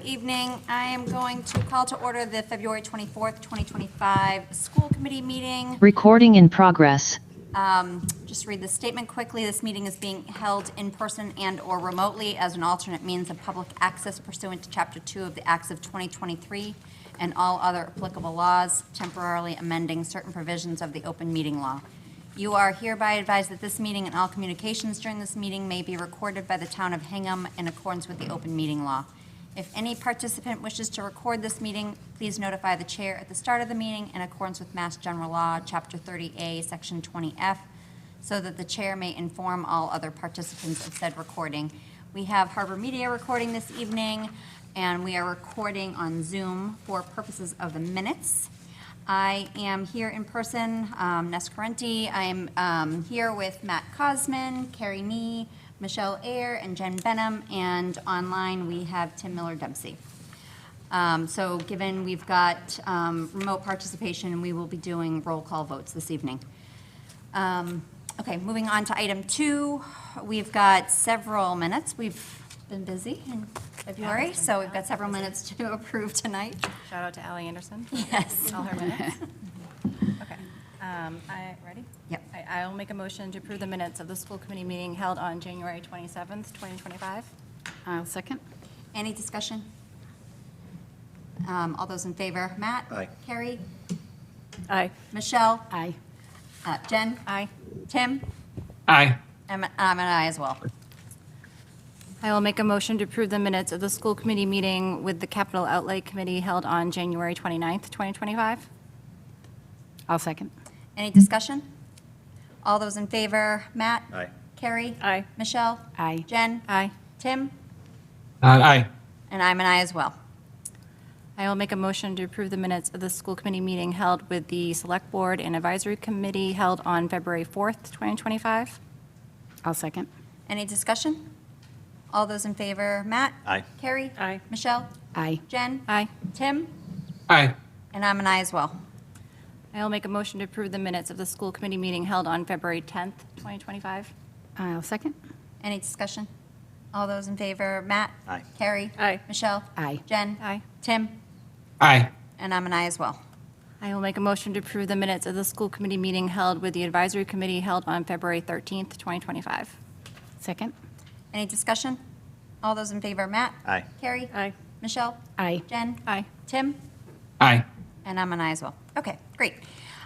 evening. I am going to call to order the February 24th, 2025 school committee meeting. Recording in progress. Just read the statement quickly. This meeting is being held in person and or remotely as an alternate means of public access pursuant to Chapter 2 of the Acts of 2023 and all other applicable laws, temporarily amending certain provisions of the open meeting law. You are hereby advised that this meeting and all communications during this meeting may be recorded by the town of Hingham in accordance with the open meeting law. If any participant wishes to record this meeting, please notify the chair at the start of the meeting in accordance with Mass General Law, Chapter 30A, Section 20F, so that the chair may inform all other participants of said recording. We have Harbor Media recording this evening, and we are recording on Zoom for purposes of the minutes. I am here in person, Ness Correnti. I am here with Matt Cosman, Carrie Nee, Michelle Ayer, and Jen Benham, and online we have Tim Miller-Dempsey. So given we've got remote participation, we will be doing roll call votes this evening. Okay, moving on to item 2. We've got several minutes. We've been busy in February, so we've got several minutes to approve tonight. Shout out to Allie Anderson. Yes. All her minutes. Okay. Ready? Yep. I will make a motion to approve the minutes of the school committee meeting held on January 27th, 2025. I'll second. Any discussion? All those in favor? Matt? Aye. Carrie? Aye. Michelle? Aye. Jen? Aye. Tim? Aye. I'm an aye as well. I will make a motion to approve the minutes of the school committee meeting with the capital outlay committee held on January 29th, 2025. I'll second. Any discussion? All those in favor? Matt? Aye. Carrie? Aye. Michelle? Aye. Jen? Aye. Tim? Aye. And I'm an aye as well. I will make a motion to approve the minutes of the school committee meeting held with the select board and advisory committee held on February 4th, 2025. I'll second. Any discussion? All those in favor? Matt? Aye. Carrie? Aye. Michelle? Aye. Jen? Aye. Tim? Aye. And I'm an aye as well. I will make a motion to approve the minutes of the school committee meeting held on February 10th, 2025. I'll second. Any discussion? All those in favor? Matt? Aye. Carrie? Aye. Michelle? Aye. Jen? Aye. Tim? Aye. And I'm an aye as well. I will make a motion to approve the minutes of the school committee meeting held with the advisory committee held on February 13th, 2025. Second. Any discussion? All those in favor? Matt? Aye. Carrie? Aye. Michelle? Aye. Jen? Aye. Tim? Aye. And I'm an aye as well. Okay, great.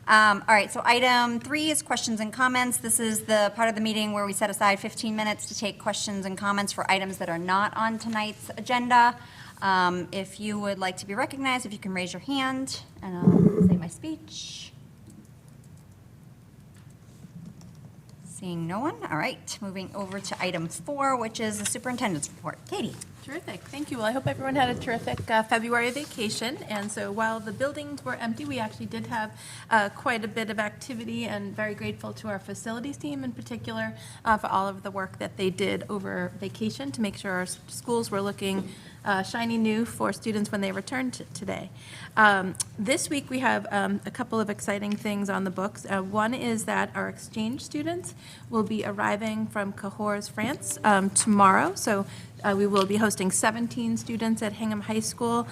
All right, so item 3 is questions and comments. This is the part of the meeting where we set aside 15 minutes to take questions and comments for items that are not on tonight's agenda. If you would like to be recognized, if you can raise your hand, and I'll say my speech. Seeing no one, all right, moving over to item 4, which is the superintendent's report. Katie. Terrific, thank you. Well, I hope everyone had a terrific February vacation. And so while the buildings were empty, we actually did have quite a bit of activity, and very grateful to our facilities team in particular for all of the work that they did over vacation to make sure our schools were looking shiny new for students when they returned today. This week we have a couple of exciting things on the books. One is that our exchange students will be arriving from Cahors, France tomorrow. So we will be hosting 17 students at Hingham High School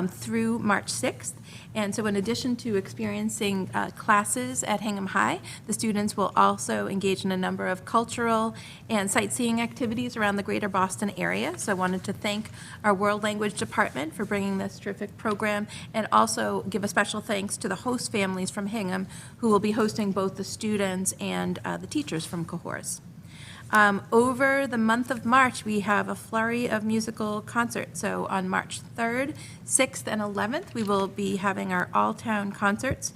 through March 6th. And so in addition to experiencing classes at Hingham High, the students will also engage in a number of cultural and sightseeing activities around the greater Boston area. So I wanted to thank our World Language Department for bringing this terrific program, and also give a special thanks to the host families from Hingham who will be hosting both the students and the teachers from Cahors. Over the month of March, we have a flurry of musical concerts. So on March 3rd, 6th, and 11th, we will be having our all-town concerts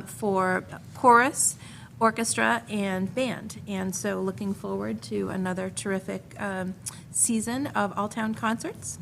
for chorus, orchestra, and band. And so looking forward to another terrific season of all-town concerts.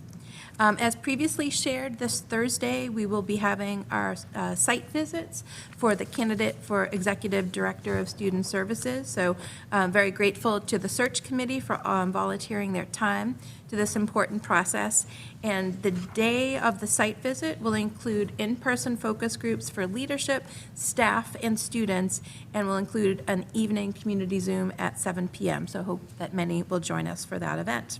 As previously shared, this Thursday, we will be having our site visits for the candidate for Executive Director of Student Services. So very grateful to the search committee for volunteering their time to this important process. And the day of the site visit will include in-person focus groups for leadership, staff, and students, and will include an evening community Zoom at 7 p.m. So hope that many will join us for that event.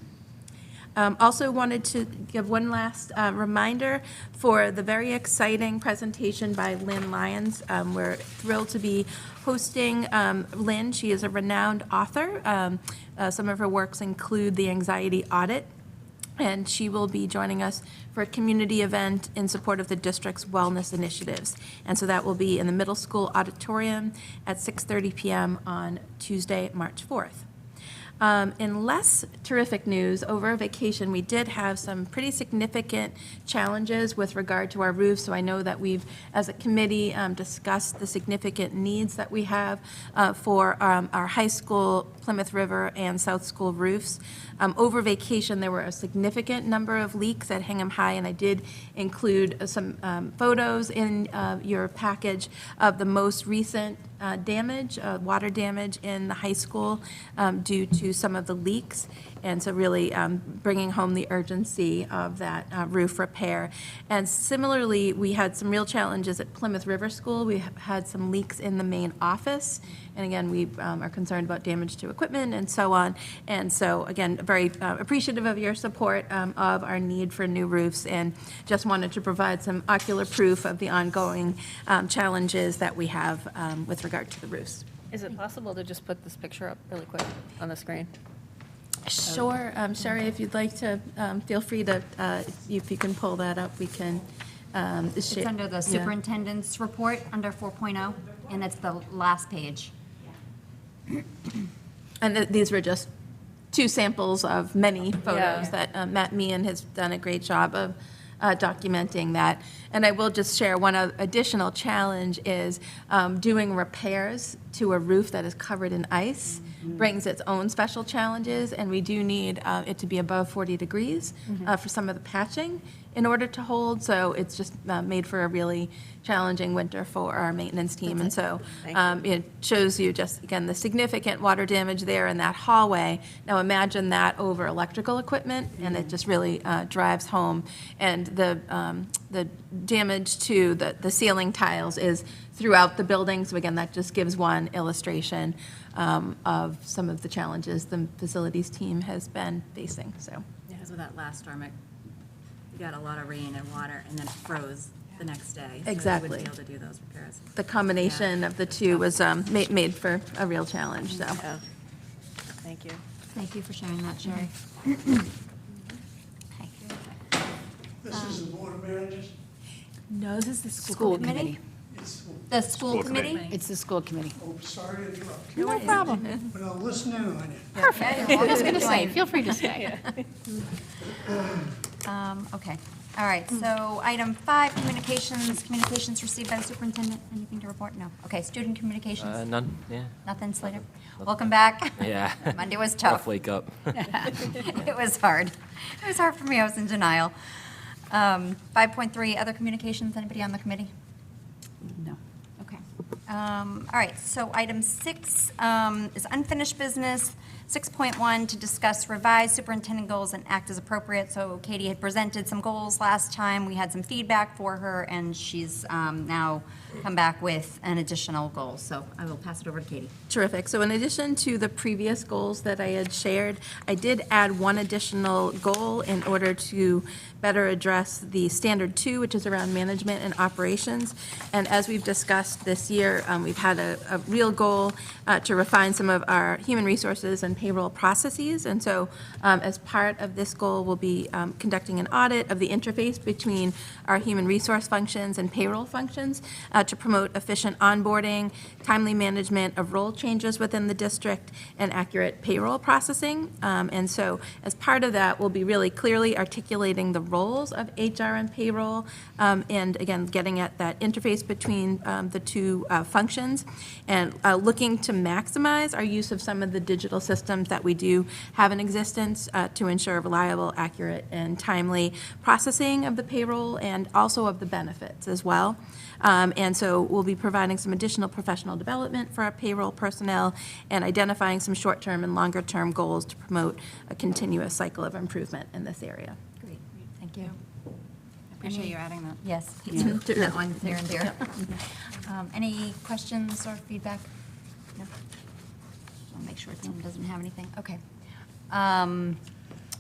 Also wanted to give one last reminder for the very exciting presentation by Lynn Lyons. We're thrilled to be hosting Lynn. She is a renowned author. Some of her works include The Anxiety Audit, and she will be joining us for a community event in support of the district's wellness initiatives. And so that will be in the middle school auditorium at 6:30 p.m. on Tuesday, March 4th. In less terrific news, over vacation, we did have some pretty significant challenges with regard to our roofs. So I know that we've, as a committee, discussed the significant needs that we have for our high school, Plymouth River, and South School roofs. Over vacation, there were a significant number of leaks at Hingham High, and I did include some photos in your package of the most recent damage, water damage in the high school due to some of the leaks. And so really bringing home the urgency of that roof repair. And similarly, we had some real challenges at Plymouth River School. We have had some leaks in the main office. And again, we are concerned about damage to equipment and so on. And so again, very appreciative of your support of our need for new roofs, and just wanted to provide some ocular proof of the ongoing challenges that we have with regard to the roofs. Is it possible to just put this picture up really quick on the screen? Sure, Sherry, if you'd like to, feel free to, if you can pull that up, we can. It's under the superintendent's report, under 4.0, and it's the last page. And these were just two samples of many photos Yeah. that Matt Meehan has done a great job of documenting that. And I will just share one additional challenge is doing repairs to a roof that is covered in ice brings its own special challenges, and we do need it to be above 40 degrees for some of the patching in order to hold. So it's just made for a really challenging winter for our maintenance team. And so it shows you just, again, the significant water damage there in that hallway. Now imagine that over electrical equipment, and it just really drives home. And the damage to the ceiling tiles is throughout the building. So again, that just gives one illustration of some of the challenges the facilities team has been facing, so. Because of that last storm, you got a lot of rain and water, and then it froze the next day. So Exactly. you wouldn't be able to do those repairs. The combination of the two was made for a real challenge, so. Yeah. Thank you. Thank you for sharing that, Sherry. This is the board of managers? No, this is the School committee. It's, The school committee? It's the school committee. oh, sorry to interrupt, No problem. but I'll listen in on you. Perfect. I was going to say, feel free to stay. Okay, all right, so item 5, communications received by the superintendent, anything to report? No. Okay, student communications, None, yeah. nothing, Slater? Welcome back. Yeah. Monday was Rough tough. wake up. It was hard. It was hard for me, I was in denial. 5.3, other communications, anybody on the committee? No. Okay. All right, so item 6 is unfinished business. 6.1, to discuss revised superintendent goals and act as appropriate. So Katie had presented some goals last time. We had some feedback for her, and she's now come back with an additional goal. So I will pass it over to Katie. Terrific. So in addition to the previous goals that I had shared, I did add one additional goal in order to better address the standard 2, which is around management and operations. And as we've discussed this year, we've had a real goal to refine some of our human resources and payroll processes. And so as part of this goal, we'll be conducting an audit of the interface between our human resource functions and payroll functions to promote efficient onboarding, timely management of role changes within the district, and accurate payroll processing. And so as part of that, we'll be really clearly articulating the roles of HR and payroll, and again, getting at that interface between the two functions, and looking to maximize our use of some of the digital systems that we do have in existence to ensure reliable, accurate, and timely processing of the payroll and also of the benefits as well. And so we'll be providing some additional professional development for our payroll personnel and identifying some short-term and longer-term goals to promote a continuous cycle of improvement in this area. Great, thank you. Appreciate you adding that. Yes, that one near and dear. Any questions or feedback? No? I'll make sure Tim doesn't have anything. Okay.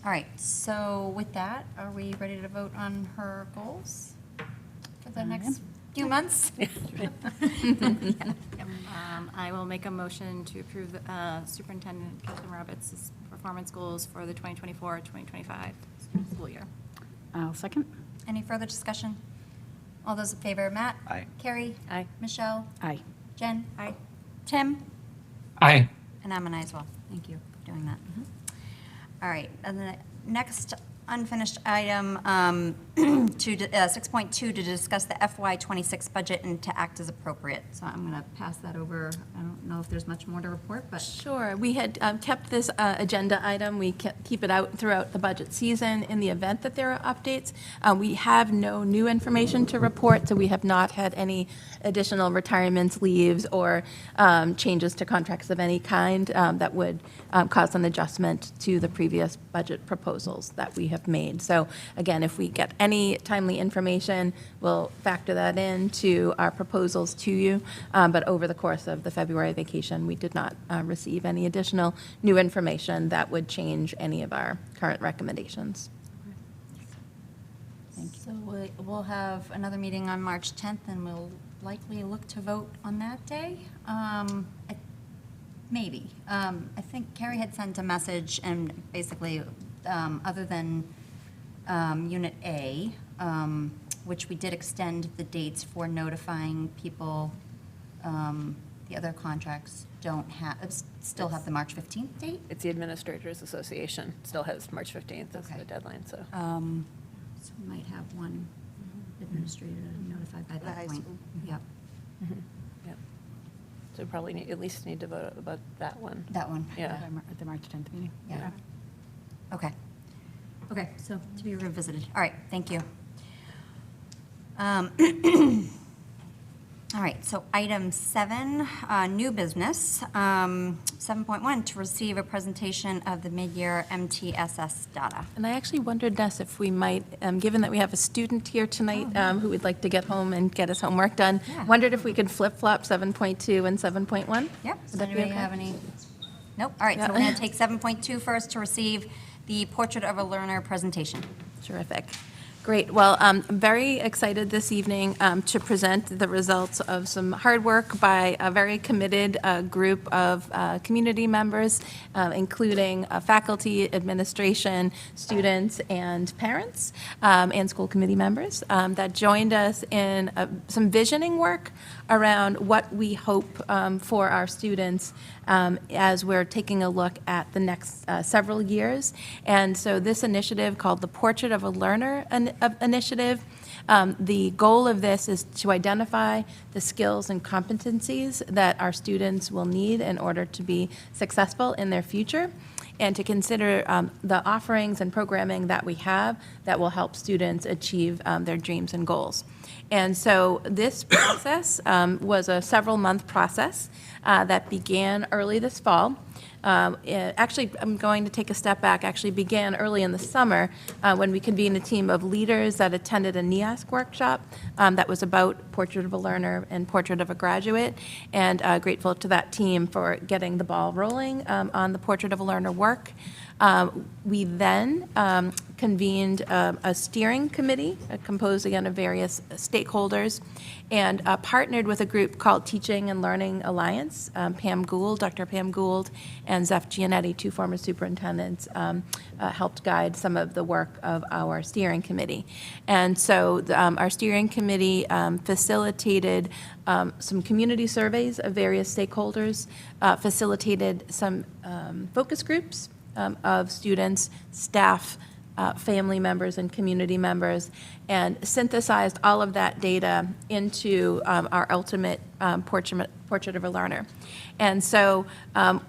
All right, so with that, are we ready to vote on her goals for the next few months? I will make a motion to approve Superintendent Captain Roberts' performance goals for the 2024-2025 school year. I'll second. Any further discussion? All those in favor, Matt? Aye. Carrie? Aye. Michelle? Aye. Jen? Aye. Tim? Aye. And I'm an aye as well. Thank you for doing that. All right, and the next unfinished item, 6.2, to discuss the FY26 budget and to act as appropriate. So I'm going to pass that over. I don't know if there's much more to report, but Sure. We had kept this agenda item. We keep it out throughout the budget season in the event that there are updates. We have no new information to report, so we have not had any additional retirements, leaves, or changes to contracts of any kind that would cause an adjustment to the previous budget proposals that we have made. So again, if we get any timely information, we'll factor that into our proposals to you. But over the course of the February vacation, we did not receive any additional new information that would change any of our current recommendations. so we'll have another meeting on March 10th, and we'll likely look to vote on that day. Maybe. I think Carrie had sent a message, and basically, other than Unit A, which we did extend the dates for notifying people, the other contracts don't have, still have the March 15th date? It's the Administrators Association, still has March 15th as Okay. the deadline, so. So we might have one administrator notified by that point. Yep, Yep. So probably at least need to vote about that one. that one. Yeah. At the March 10th meeting. Yeah. Okay. Okay, so to be revisited. All right, thank you. All right, so item 7, new business. 7.1, to receive a presentation of the mid-year MTSS data. And I actually wondered, Ness, if we might, given that we have a student here tonight who would like to get home and get his homework done, Yeah. wondered if we could flip-flop 7.2 and 7.1? Yep, does Would that be anybody okay? have any? Nope, all right, so Yeah. we're going to take 7.2 first, to receive the Portrait of a Learner presentation. Terrific. Great. Well, I'm very excited this evening to present the results of some hard work by a very committed group of community members, including faculty, administration, students, and parents, and school committee members that joined us in some visioning work around what we hope for our students as we're taking a look at the next several years. And so this initiative, called the Portrait of a Learner initiative, the goal of this is to identify the skills and competencies that our students will need in order to be successful in their future, and to consider the offerings and programming that we have that will help students achieve their dreams and goals. And so this process was a several-month process that began early this fall. Actually, I'm going to take a step back, actually began early in the summer when we convened a team of leaders that attended a NEASC workshop that was about Portrait of a Learner and Portrait of a Graduate, and grateful to that team for getting the ball rolling on the Portrait of a Learner work. We then convened a steering committee composed, again, of various stakeholders, and partnered with a group called Teaching and Learning Alliance. Pam Gould, Dr. Pam Gould, and Zeph Gianetti, two former superintendents, helped guide some of the work of our steering committee. And so our steering committee facilitated some community surveys of various stakeholders, facilitated some focus groups of students, staff, family members, and community members, and synthesized all of that data into our ultimate Portrait of a Learner. And so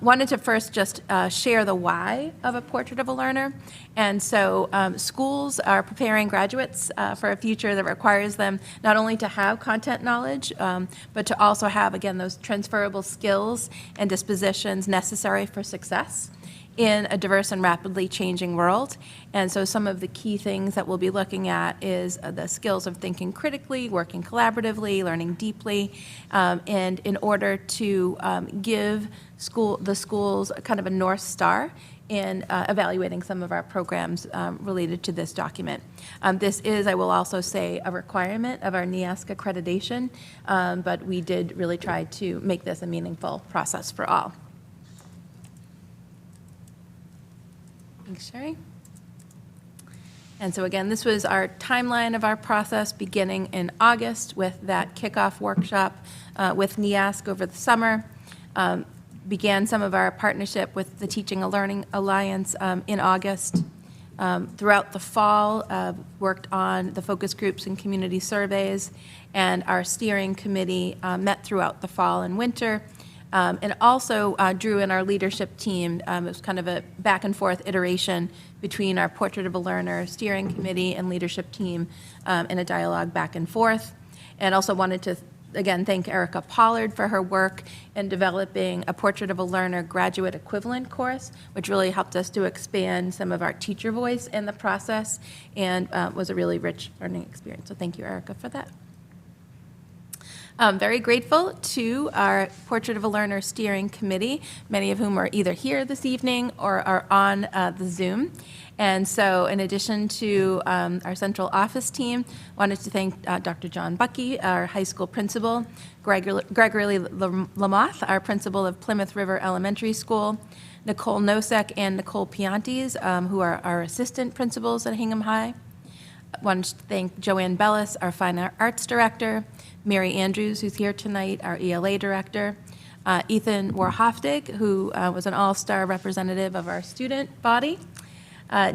wanted to first just share the why of a Portrait of a Learner. And so schools are preparing graduates for a future that requires them not only to have content knowledge, but to also have, again, those transferable skills and dispositions necessary for success. in a diverse and rapidly changing world. And so some of the key things that we'll be looking at is the skills of thinking critically, working collaboratively, learning deeply, and in order to give the schools kind of a North Star in evaluating some of our programs related to this document. This is, I will also say, a requirement of our NEASC accreditation, but we did really try to make this a meaningful process for all. Thanks, Sherry. And so again, this was our timeline of our process beginning in August with that kickoff workshop with NEASC over the summer. Began some of our partnership with the Teaching and Learning Alliance in August. Throughout the fall, worked on the focus groups and community surveys, and our steering committee met throughout the fall and winter, and also drew in our leadership team. It was kind of a back and forth iteration between our Portrait of a Learner steering committee and leadership team in a dialogue back and forth. And also wanted to again, thank Erica Pollard for her work in developing a Portrait of a Learner graduate equivalent course, which really helped us to expand some of our teacher voice in the process and was a really rich learning experience. So thank you, Erica, for that. Very grateful to our Portrait of a Learner steering committee, many of whom are either here this evening or are on the Zoom. And so in addition to our central office team, wanted to thank Dr. John Bucky, our high school principal, Gregory Lamoth, our principal of Plymouth River Elementary School, Nicole Nosek and Nicole Piantes, who are our assistant principals at Hingham High. Wanted to thank Joanne Bellis, our fine arts director, Mary Andrews, who's here tonight, our ELA director, Ethan Warhoftig, who was an all-star representative of our student body,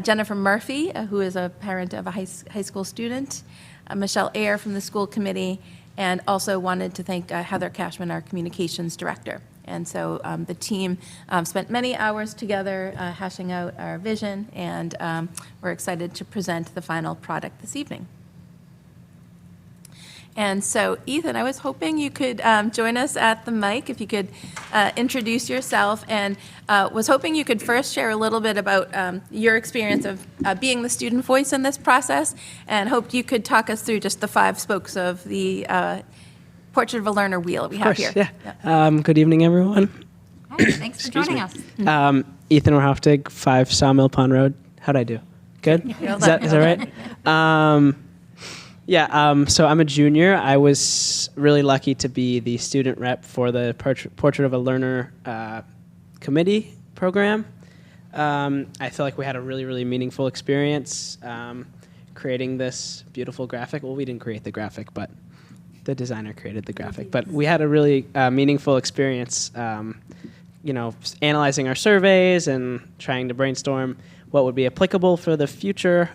Jennifer Murphy, who is a parent of a high school student, Michelle Ayer from the school committee, and also wanted to thank Heather Cashman, our communications director. And so the team spent many hours together hashing out our vision, and we're excited to present the final product this evening. And so, Ethan, I was hoping you could join us at the mic, if you could introduce yourself, and was hoping you could first share a little bit about your experience of being the student voice in this process, and hoped you could talk us through just the 5 spokes of the Portrait of a Learner wheel we have here. Yeah. Good evening, everyone. Hi, thanks for joining us. Ethan Warhoftig, 5 Sawmill Pond Road. How'd I do? Good? Is that right? So I'm a junior. I was really lucky to be the student rep for the Portrait of a Learner committee program. I feel like we had a really, really meaningful experience creating this beautiful graphic. Well, we didn't create the graphic, but the designer created the graphic. But we had a really meaningful experience, analyzing our surveys and trying to brainstorm what would be applicable for the future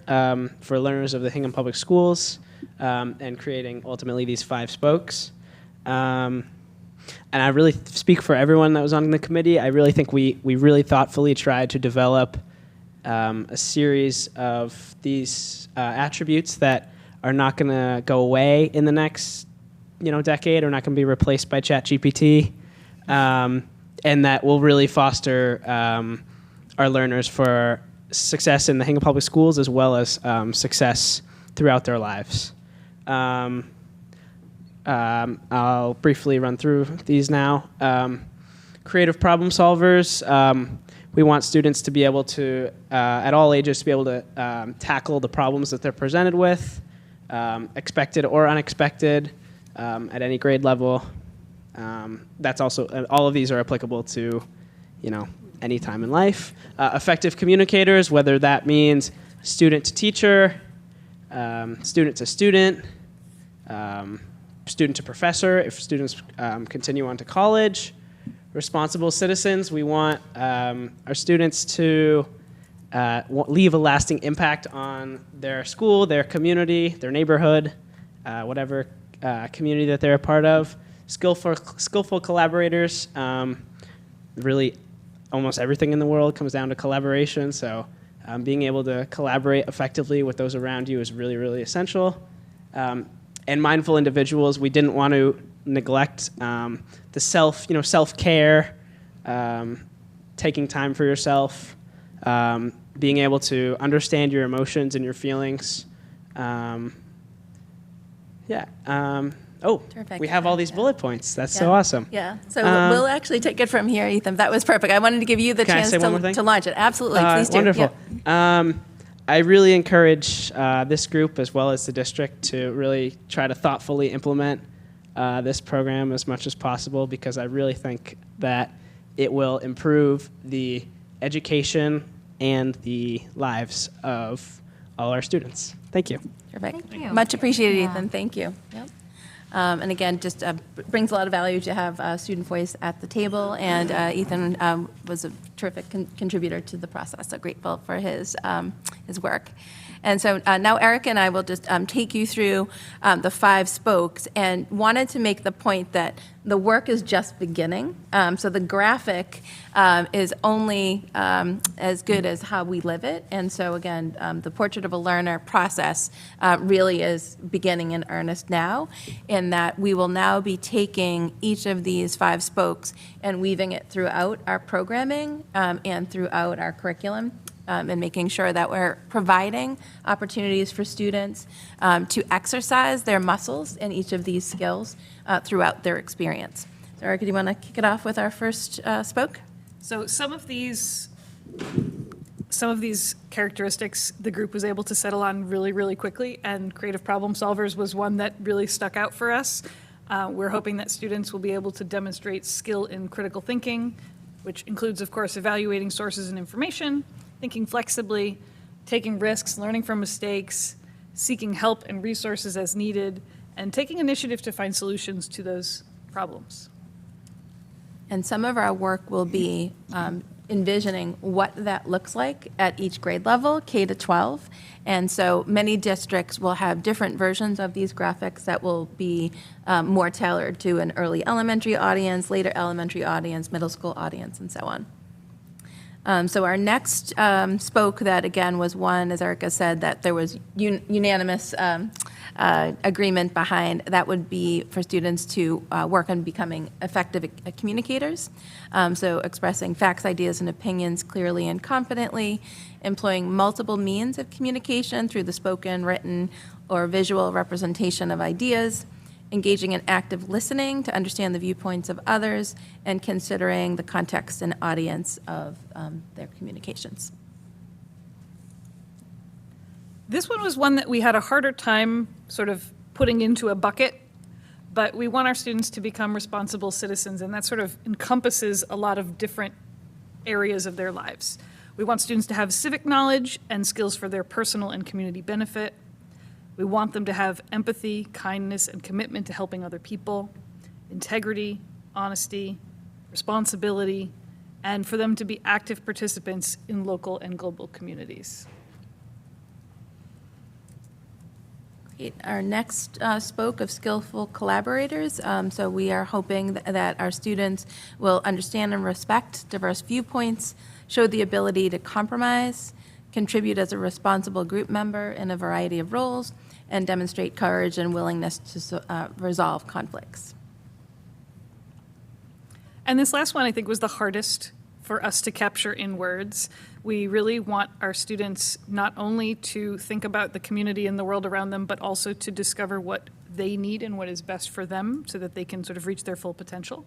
for learners of the Hingham Public Schools, and creating ultimately these 5 spokes. And I really speak for everyone that was on the committee. I really think we really thoughtfully tried to develop a series of these attributes that are not going to go away in the next decade, or not going to be replaced by ChatGPT, and that will really foster our learners for success in the Hingham Public Schools as well as success throughout their lives. I'll briefly run through these now. Creative problem solvers. We want students to be able to, at all ages, to be able to tackle the problems that they're presented with, expected or unexpected, at any grade level. That's also, all of these are applicable to, any time in life. Effective communicators, whether that means student to teacher, student to student, student to professor, if students continue on to college. Responsible citizens, we want our students to leave a lasting impact on their school, their community, their neighborhood, whatever community that they're a part of. Skillful collaborators, really almost everything in the world comes down to collaboration, so being able to collaborate effectively with those around you is really, really essential. And mindful individuals, we didn't want to neglect the self-care taking time for yourself, being able to understand your emotions and your feelings. Terrific. We have all these Yeah. bullet points. That's so Yeah. awesome. Yeah, so Um, we'll actually take it from here, Ethan. That was perfect. I wanted to give you the Can I chance say one more thing? to launch it. Absolutely, please do. Wonderful. Yeah. I really encourage this group as well as the district to really try to thoughtfully implement this program as much as possible, because I really think that it will improve the education and the lives of all our students. Thank you. Perfect. Thank you. Much appreciated, Yeah. Ethan. Thank you. Yep. And again, just brings a lot of value to have student voice at the table. And Ethan was a terrific contributor to the process. So grateful for his work. And so now Eric and I will just take you through the 5 spokes, and wanted to make the point that the work is just beginning. So the graphic is only as good as how we live it. And so again, the Portrait of a Learner process really is beginning in earnest now, in that we will now be taking each of these 5 spokes and weaving it throughout our programming and throughout our curriculum. And making sure that we're providing opportunities for students to exercise their muscles in each of these skills throughout their experience. So Erica, do you want to kick it off with our first spoke? So some of these characteristics the group was able to settle on really, really quickly, and creative problem solvers was one that really stuck out for us. We're hoping that students will be able to demonstrate skill in critical thinking, which includes, of course, evaluating sources and information, thinking flexibly, taking risks, learning from mistakes, seeking help and resources as needed, and taking initiative to find solutions to those problems. And some of our work will be envisioning what that looks like at each grade level, K to 12. And so many districts will have different versions of these graphics that will be more tailored to an early elementary audience, later elementary audience, middle school audience, and so on. So our next spoke, that again was one, as Erica said, that there was unanimous agreement behind, that would be for students to work on becoming effective communicators. So expressing facts, ideas, and opinions clearly and confidently, employing multiple means of communication through the spoken, written, or visual representation of ideas, engaging in active listening to understand the viewpoints of others, and considering the context and audience of their communications. This one was one that we had a harder time sort of putting into a bucket, but we want our students to become responsible citizens, and that sort of encompasses a lot of different areas of their lives. We want students to have civic knowledge and skills for their personal and community benefit. We want them to have empathy, kindness, and commitment to helping other people, integrity, honesty, responsibility, and for them to be active participants in local and global communities. Great. Our next spoke of skillful collaborators. So we are hoping that our students will understand and respect diverse viewpoints, show the ability to compromise, contribute as a responsible group member in a variety of roles, and demonstrate courage and willingness to resolve conflicts. And this last one, I think, was the hardest for us to capture in words. We really want our students not only to think about the community and the world around them, but also to discover what they need and what is best for them so that they can sort of reach their full potential.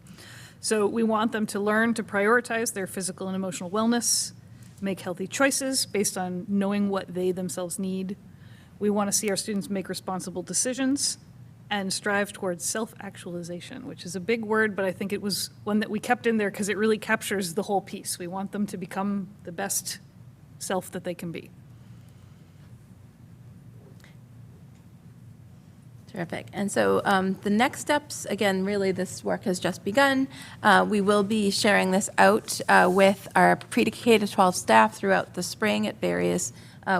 So we want them to learn to prioritize their physical and emotional wellness, make healthy choices based on knowing what they themselves need. We want to see our students make responsible decisions and strive towards self-actualization, which is a big word, but I think it was one that we kept in there because it really captures the whole piece. We want them to become the best self that they can be. Terrific. And so the next steps, again, really this work has just begun. We will be sharing this out with our pre-K to 12 staff throughout the spring at various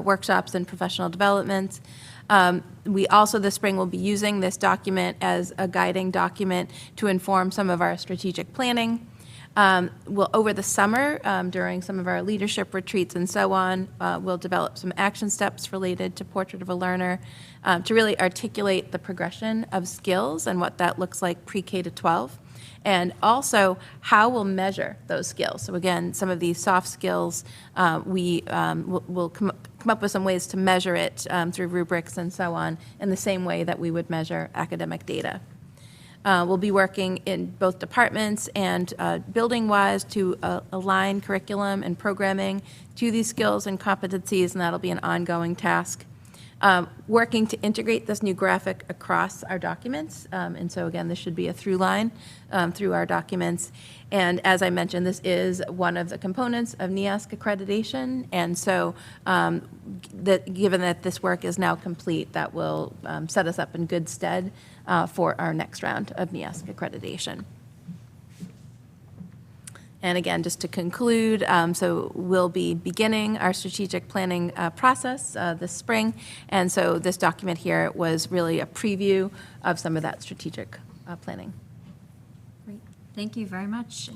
workshops and professional development. We also this spring will be using this document as a guiding document to inform some of our strategic planning. We'll, over the summer, during some of our leadership retreats and so on, we'll develop some action steps related to Portrait of a Learner to really articulate the progression of skills and what that looks like pre-K to 12. And also how we'll measure those skills. So again, some of these soft skills, we'll come up with some ways to measure it through rubrics and so on in the same way that we would measure academic data. We'll be working in both departments and building-wise to align curriculum and programming to these skills and competencies, and that'll be an ongoing task. Working to integrate this new graphic across our documents. And so again, this should be a through line through our documents. And as I mentioned, this is one of the components of NEASC accreditation. And so given that this work is now complete, that will set us up in good stead for our next round of NEASC accreditation. And again, just to conclude, so we'll be beginning our strategic planning process this spring. And so this document here was really a preview of some of that strategic planning. Great. Thank you very much.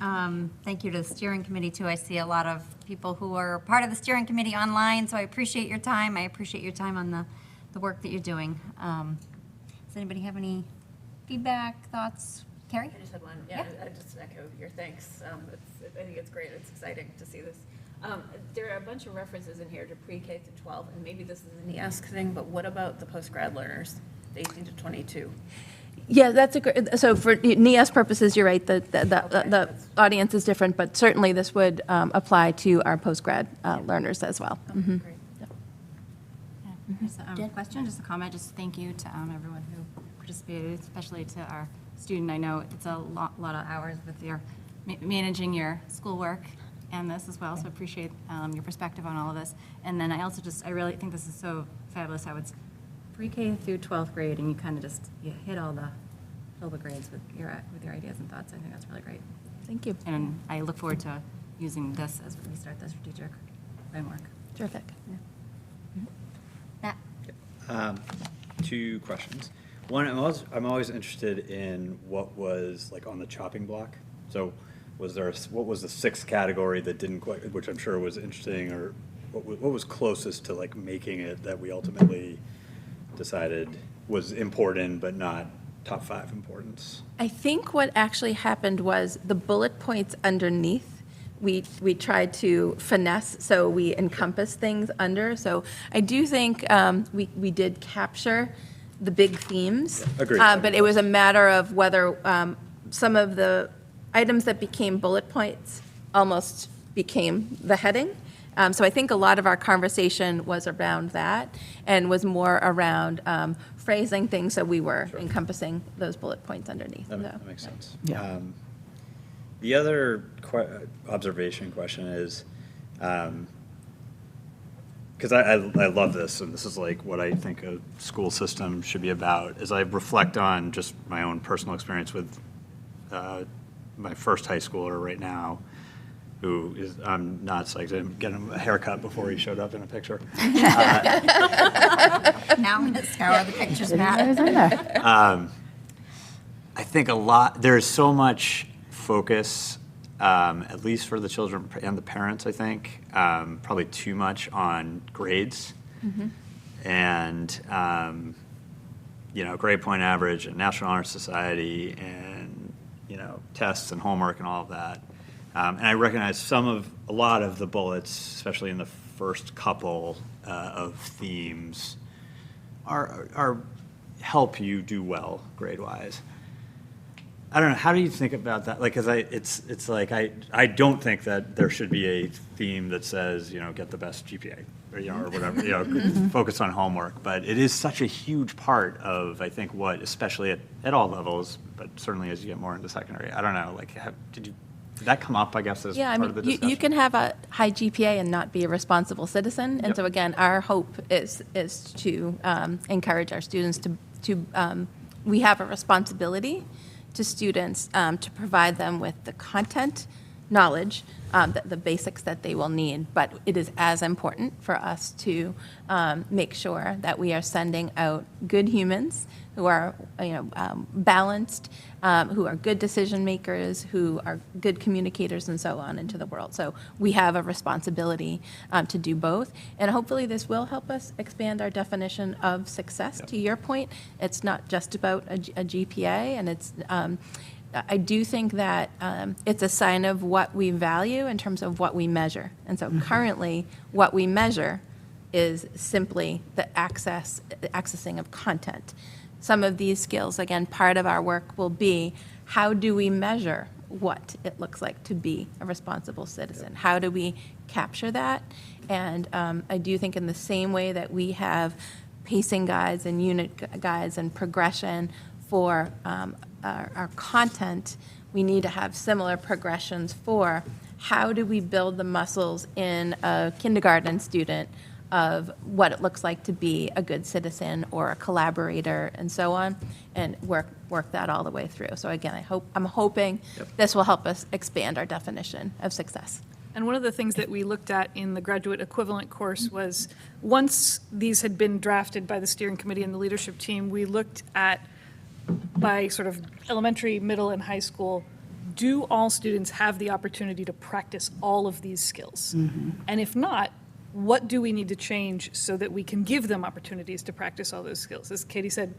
Thank you to the steering committee, too. I see a lot of people who are part of the steering committee online, so I appreciate your time. I appreciate your time on the work that you're doing. Does anybody have any feedback, thoughts? Carrie? I just had one. Yeah, I just echo your thanks. I think it's great. It's exciting to see this. There are a bunch of references in here to pre-K to 12, and maybe this is a NEASC thing, but what about the post-grad learners, the 18 to 22? Yeah, that's a great, so for NEAS purposes, you're right, the audience is different, but certainly this would apply to our post-grad learners as well. Mhm. Great. Just a question, just a comment, just thank you to everyone who participated, especially to our student. I know it's a lot of hours with your managing your schoolwork and this as well, so appreciate your perspective on all of this. And then I also I really think this is so fabulous how it's pre-K through 12th grade, and you kind of you hit all the grades with your ideas and thoughts. I think that's really great. Thank you. And I look forward to using this as we start the strategic framework. Terrific. Matt? Two questions. One, I'm always interested in what was like on the chopping block. So what was the sixth category that didn't quite, which I'm sure was interesting, or what was closest to like making it that we ultimately decided was important but not top 5 importance? I think what actually happened was the bullet points underneath, we tried to finesse, so we encompassed things under. So I do think we did capture the big themes. Yeah, agreed. But it was a matter of whether some of the items that became bullet points almost became the heading. So I think a lot of our conversation was around that and was more around phrasing things so we were encompassing those bullet points underneath. That makes sense. Yeah. The other observation question is, because I love this, and this is like what I think a school system should be about, as I reflect on just my own personal experience with my first high schooler right now, who is, I'm not psyched, I didn't get him a haircut before he showed up in a picture. Now I'm going to scour the pictures, Matt. I think there's so much focus, at least for the children and the parents, I think, probably too much on grades. Mm-hmm. And, grade point average and National Honor Society and, tests and homework and all of that. And I recognize a lot of the bullets, especially in the first couple of themes, are help you do well grade-wise. I don't know. How do you think about that? Like, because it's like I don't think that there should be a theme that says get the best GPA or or whatever focus on homework. But it is such a huge part of I think what, especially at all levels, but certainly as you get more into secondary. I don't know. Like, did that come up? I guess as part of the discussion. You can have a high GPA and not be a responsible citizen. And so again, our hope is to encourage our students to we have a responsibility to students to provide them with the content knowledge, the basics that they will need. But it is as important for us to make sure that we are sending out good humans who are, balanced, who are good decision makers, who are good communicators, and so on into the world. So we have a responsibility to do both, and hopefully this will help us expand our definition of success. To your point, it's not just about a GPA, and it's. I do think that it's a sign of what we value in terms of what we measure. And so currently, what we measure is simply the accessing of content. Some of these skills, again, part of our work will be how do we measure what it looks like to be a responsible citizen? How do we capture that? And I do think in the same way that we have pacing guides and unit guides and progression for our content, we need to have similar progressions for how do we build the muscles in a kindergarten student of what it looks like to be a good citizen or a collaborator and so on, and work that all the way through. So again, I'm hoping this will help us expand our definition of success. And one of the things that we looked at in the graduate equivalent course was, once these had been drafted by the steering committee and the leadership team, we looked at, by sort of elementary, middle, and high school, do all students have the opportunity to practice all of these skills? And if not, what do we need to change so that we can give them opportunities to practice all those skills? As Katie said,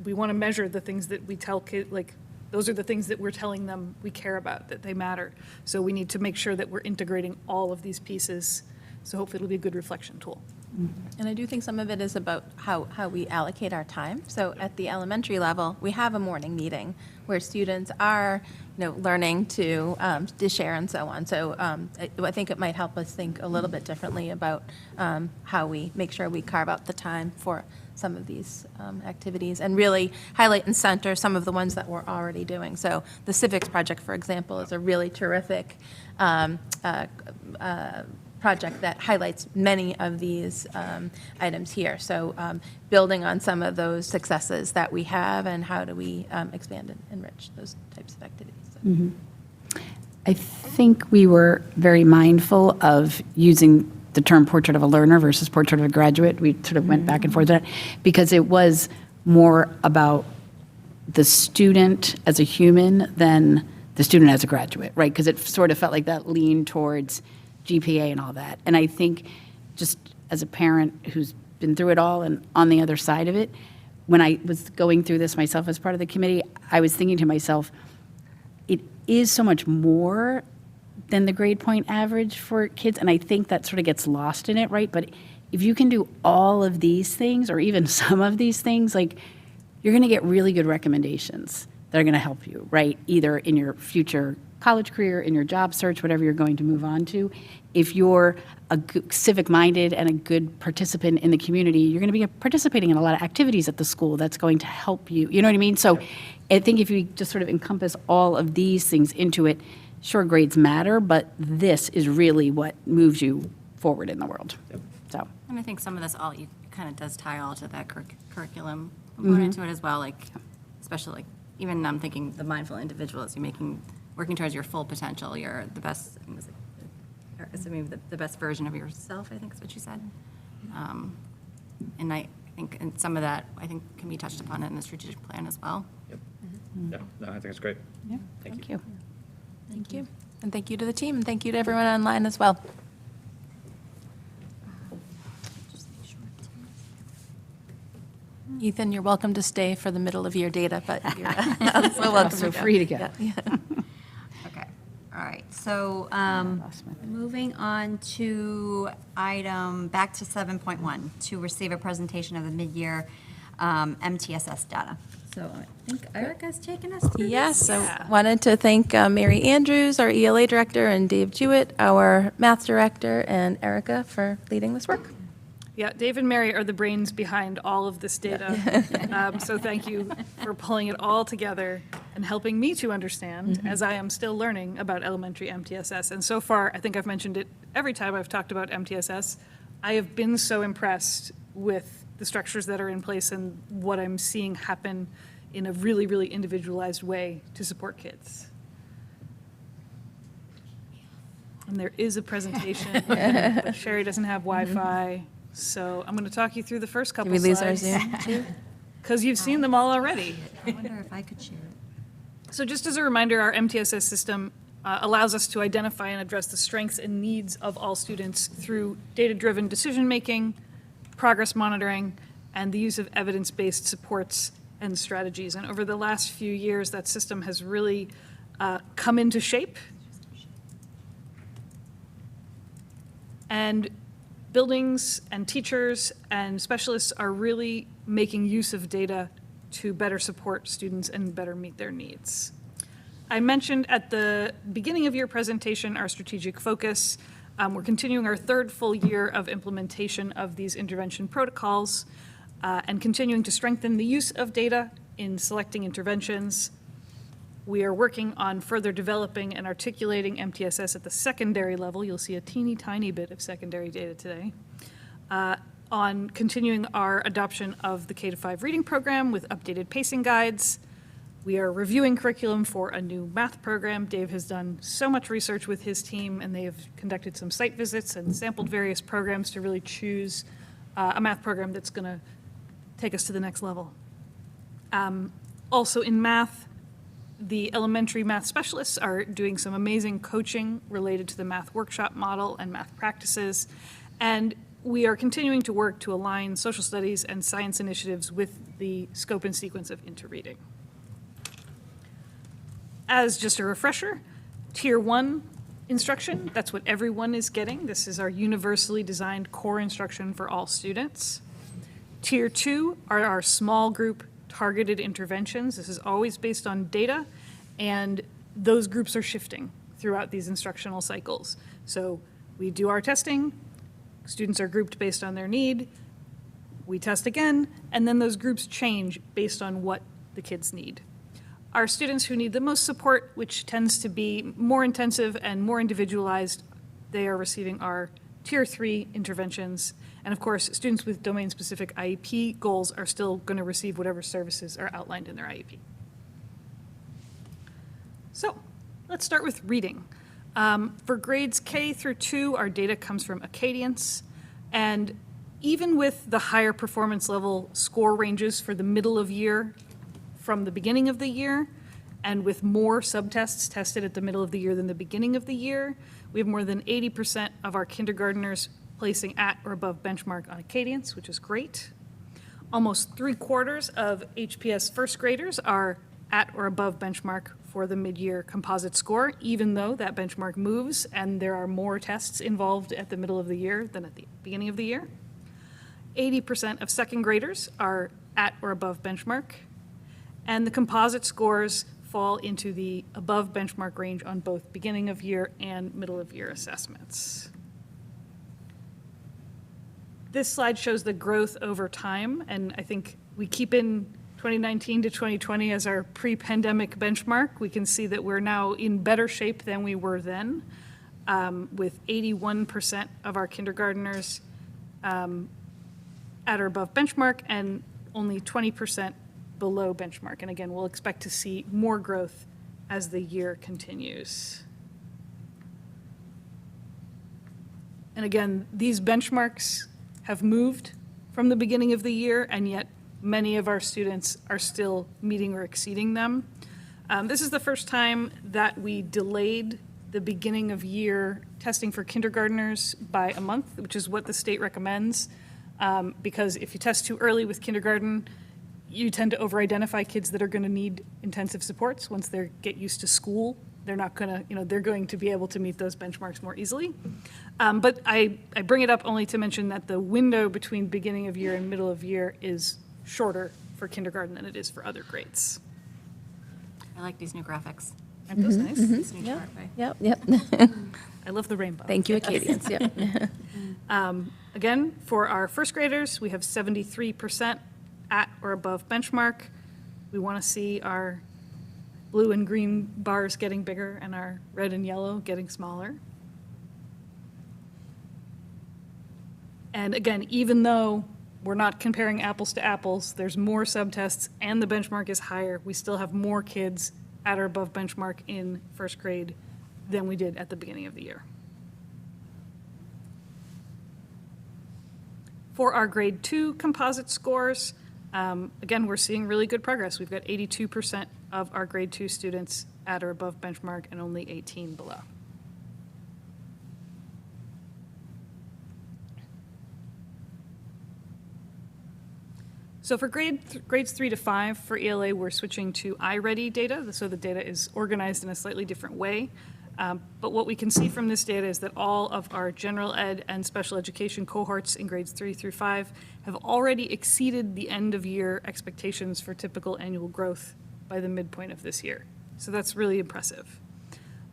we want to measure the things that we tell kids, like, those are the things that we're telling them we care about, that they matter. So we need to make sure that we're integrating all of these pieces. So hopefully it'll be a good reflection tool. And I do think some of it is about how we allocate our time. So at the elementary level, we have a morning meeting where students are, learning to share and so on. So I think it might help us think a little bit differently about how we make sure we carve out the time for some of these activities and really highlight and center some of the ones that we're already doing. So the civics project, for example, is a really terrific project that highlights many of these items here. So building on some of those successes that we have, and how do we expand and enrich those types of activities. So. I think we were very mindful of using the term portrait of a learner versus portrait of a graduate. We sort of went back and forth on that because it was more about the student as a human than the student as a graduate, right? Because it sort of felt like that lean towards GPA and all that. And I think just as a parent who's been through it all and on the other side of it, when I was going through this myself as part of the committee, I was thinking to myself, it is so much more than the grade point average for kids. And I think that sort of gets lost in it, right? But if you can do all of these things, or even some of these things, like, you're going to get really good recommendations that are going to help you, right? Either in your future college career, in your job search, whatever you're going to move on to. If you're a civic-minded and a good participant in the community, you're going to be participating in a lot of activities at the school that's going to help you. You know what I mean? So I think if you just sort of encompass all of these things into it, sure, grades matter, but this is really what moves you forward in the world. So. And I think some of this all, you kind of does tie all to that curriculum component to it as well, like, especially, like, even I'm thinking the mindful individual is working towards your full potential. You're the best, I think it was maybe the best version of yourself, I think is what you said. And I think, and some of that, I think, can be touched upon in the strategic plan as well. Yep. Yeah, no, I think it's great. Yeah, Thank you. Thank you. And thank you to the team, and thank you to everyone online as well. Ethan, you're welcome to stay for the middle of year data, but you're also welcome So to go. free to go. Yeah. Okay, all right, so moving on to back to 7.1, to receive a presentation of the mid-year MTSS data. So I think Erica's taking us through this. Yes, so wanted to thank Mary Andrews, our ELA director, and Dave Jewett, our math director, and Erica for leading this work. Yeah, Dave and Mary are the brains behind all of this data. So thank you for pulling it all together and helping me to understand, as I am still learning about elementary MTSS. And so far, I think I've mentioned it every time I've talked about MTSS, I have been so impressed with the structures that are in place and what I'm seeing happen in a really, really individualized way to support kids. and there is a presentation, but Sherry doesn't have Wi-Fi, so I'm going to talk you through the first couple Did we lose our slides. Zoom too? Because you've seen them all already. I wonder if I could share it. So just as a reminder, our MTSS system allows us to identify and address the strengths and needs of all students through data-driven decision-making, progress monitoring, and the use of evidence-based supports and strategies. And over the last few years, that system has really come into shape. And buildings and teachers and specialists are really making use of data to better support students and better meet their needs. I mentioned at the beginning of your presentation our strategic focus. We're continuing our third full year of implementation of these intervention protocols and continuing to strengthen the use of data in selecting interventions. We are working on further developing and articulating MTSS at the secondary level. You'll see a teeny tiny bit of secondary data today. On continuing our adoption of the K-5 reading program with updated pacing guides. We are reviewing curriculum for a new math program. Dave has done so much research with his team, and they have conducted some site visits and sampled various programs to really choose a math program that's going to take us to the next level. Also in math, the elementary math specialists are doing some amazing coaching related to the math workshop model and math practices. And we are continuing to work to align social studies and science initiatives with the scope and sequence of interreading. As just a refresher, Tier 1 instruction, that's what everyone is getting. This is our universally designed core instruction for all students. Tier 2 are our small group targeted interventions. This is always based on data, and those groups are shifting throughout these instructional cycles. So we do our testing, students are grouped based on their need, we test again, and then those groups change based on what the kids need. Our students who need the most support, which tends to be more intensive and more individualized, they are receiving our Tier 3 interventions. And of course, students with domain-specific IEP goals are still going to receive whatever services are outlined in their IEP. So let's start with reading. For grades K through 2, our data comes from Acadience. And even with the higher performance level score ranges for the middle of year from the beginning of the year, and with more subtests tested at the middle of the year than the beginning of the year, we have more than 80% of our kindergartners placing at or above benchmark on Acadience, which is great. Almost 3/4 of HPS first graders are at or above benchmark for the mid-year composite score, even though that benchmark moves and there are more tests involved at the middle of the year than at the beginning of the year. 80% of second graders are at or above benchmark, and the composite scores fall into the above benchmark range on both beginning of year and middle of year assessments. This slide shows the growth over time, and I think we keep in 2019 to 2020 as our pre-pandemic benchmark. We can see that we're now in better shape than we were then, with 81% of our kindergartners at or above benchmark and only 20% below benchmark. And again, we'll expect to see more growth as the year continues. And again, these benchmarks have moved from the beginning of the year, and yet many of our students are still meeting or exceeding them. This is the first time that we delayed the beginning of year testing for kindergartners by a month, which is what the state recommends, because if you test too early with kindergarten, you tend to over-identify kids that are going to need intensive supports. Once they get used to school, they're not going to, they're going to be able to meet those benchmarks more easily. But I bring it up only to mention that the window between beginning of year and middle of year is shorter for kindergarten than it is for other grades. I like these new graphics. Aren't those nice? This new chart, right? Yep. I love the rainbow. Thank you, Acadians. Yep. Again, for our first graders, we have 73% at or above benchmark. We want to see our blue and green bars getting bigger and our red and yellow getting smaller. And again, even though we're not comparing apples to apples, there's more subtests and the benchmark is higher, we still have more kids at or above benchmark in first grade than we did at the beginning of the year. For our grade 2 composite scores, again, we're seeing really good progress. We've got 82% of our grade 2 students at or above benchmark and only 18 below. So for grades 3 to 5 for ELA, we're switching to iReady data, so the data is organized in a slightly different way. But what we can see from this data is that all of our general ed and special education cohorts in grades 3 through 5 have already exceeded the end of year expectations for typical annual growth by the midpoint of this year. So that's really impressive.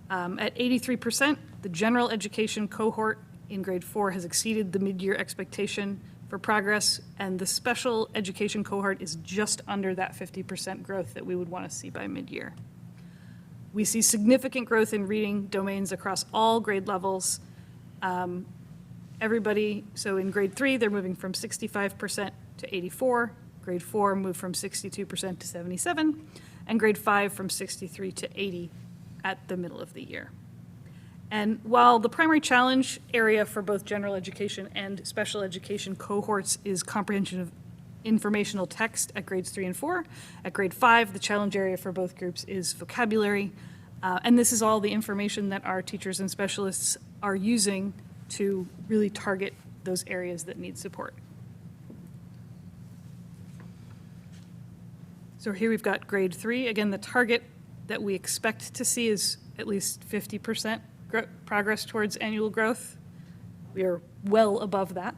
At 83%, the general education cohort in grade 4 has exceeded the mid-year expectation for progress, and the special education cohort is just under that 50% growth that we would want to see by mid-year. We see significant growth in reading domains across all grade levels. Everybody, so in grade 3, they're moving from 65% to 84. Grade 4 moved from 62% to 77, and grade 5 from 63 to 80 at the middle of the year. And while the primary challenge area for both general education and special education cohorts is comprehension of informational text at grades 3 and 4, at grade 5, the challenge area for both groups is vocabulary. And this is all the information that our teachers and specialists are using to really target those areas that need support. So here we've got grade 3. Again, the target that we expect to see is at least 50% progress towards annual growth. We are well above that.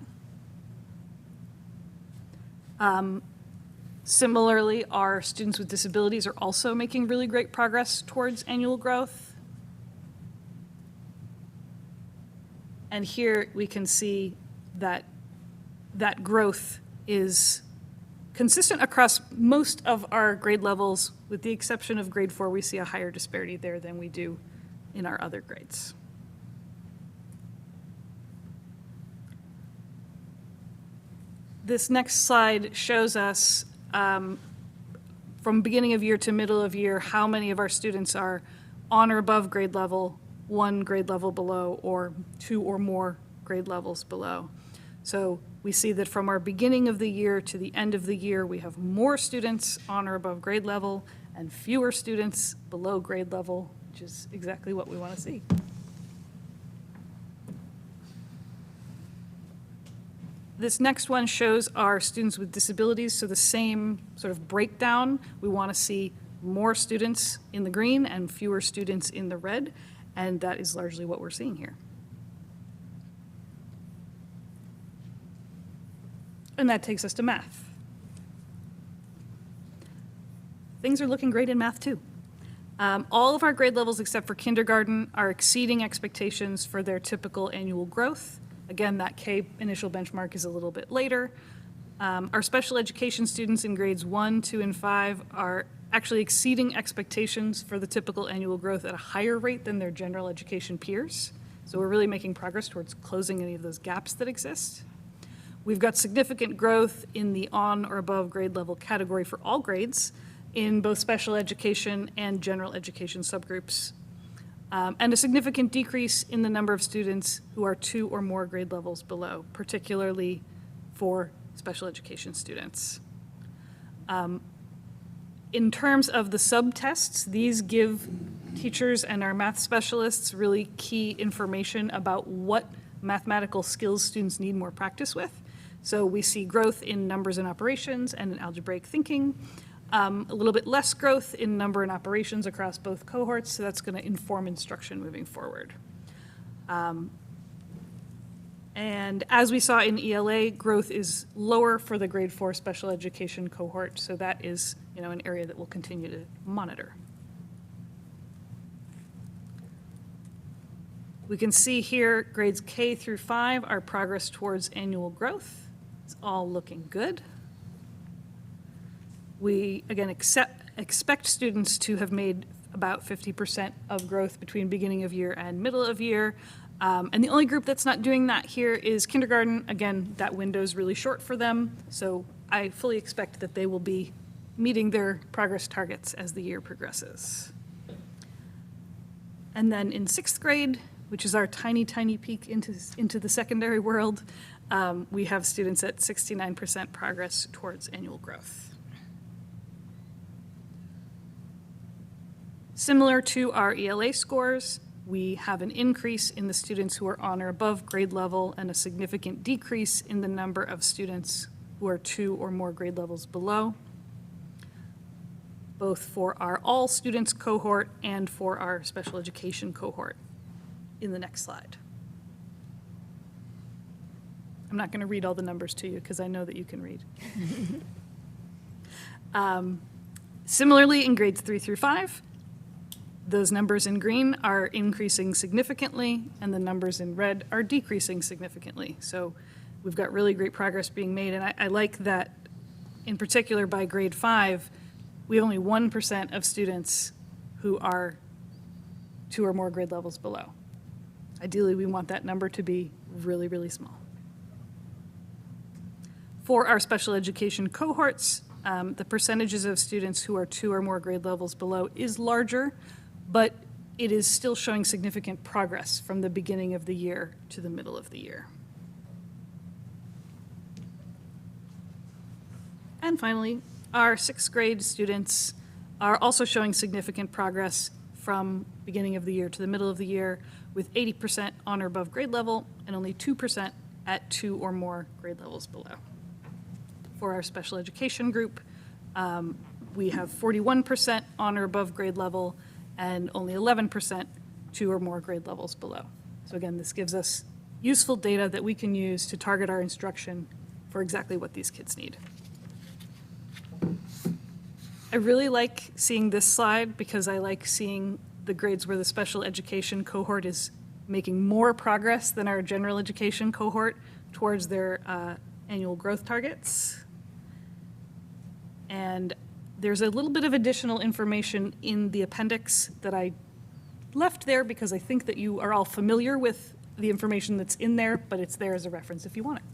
Similarly, our students with disabilities are also making really great progress towards annual growth. And here we can see that that growth is consistent across most of our grade levels, with the exception of grade 4. We see a higher disparity there than we do in our other grades. This next slide shows us from beginning of year to middle of year how many of our students are on or above grade level, 1 grade level below, or 2 or more grade levels below. So we see that from our beginning of the year to the end of the year, we have more students on or above grade level and fewer students below grade level, which is exactly what we want to see. This next one shows our students with disabilities, so the same sort of breakdown. We want to see more students in the green and fewer students in the red, and that is largely what we're seeing here. And that takes us to math. Things are looking great in math too. All of our grade levels except for kindergarten are exceeding expectations for their typical annual growth. Again, that K initial benchmark is a little bit later. Our special education students in grades 1, 2, and 5 are actually exceeding expectations for the typical annual growth at a higher rate than their general education peers. So we're really making progress towards closing any of those gaps that exist. We've got significant growth in the on or above grade level category for all grades in both special education and general education subgroups. And a significant decrease in the number of students who are 2 or more grade levels below, particularly for special education students. In terms of the subtests, these give teachers and our math specialists really key information about what mathematical skills students need more practice with. So we see growth in numbers and operations and in algebraic thinking. A little bit less growth in number and operations across both cohorts, so that's going to inform instruction moving forward. And as we saw in ELA, growth is lower for the grade 4 special education cohort, so that is, an area that we'll continue to monitor. We can see here grades K through 5, our progress towards annual growth. It's all looking good. We, again, expect students to have made about 50% of growth between beginning of year and middle of year. And the only group that's not doing that here is kindergarten. Again, that window is really short for them, so I fully expect that they will be meeting their progress targets as the year progresses. And then in 6th grade, which is our tiny, tiny peek into the secondary world, we have students at 69% progress towards annual growth. Similar to our ELA scores, we have an increase in the students who are on or above grade level and a significant decrease in the number of students who are 2 or more grade levels below, both for our all students cohort and for our special education cohort in the next slide. I'm not going to read all the numbers to you because I know that you can read. Similarly, in grades 3 through 5, those numbers in green are increasing significantly, and the numbers in red are decreasing significantly. So we've got really great progress being made, and I like that, in particular, by grade 5, we have only 1% of students who are 2 or more grade levels below. Ideally, we want that number to be really, really small. For our special education cohorts, the percentages of students who are 2 or more grade levels below is larger, but it is still showing significant progress from the beginning of the year to the middle of the year. And finally, our 6th grade students are also showing significant progress from beginning of the year to the middle of the year, with 80% on or above grade level and only 2% at 2 or more grade levels below. For our special education group, we have 41% on or above grade level and only 11% 2 or more grade levels below. So again, this gives us useful data that we can use to target our instruction for exactly what these kids need. I really like seeing this slide because I like seeing the grades where the special education cohort is making more progress than our general education cohort towards their annual growth targets. And there's a little bit of additional information in the appendix that I left there because I think that you are all familiar with the information that's in there, but it's there as a reference if you want it.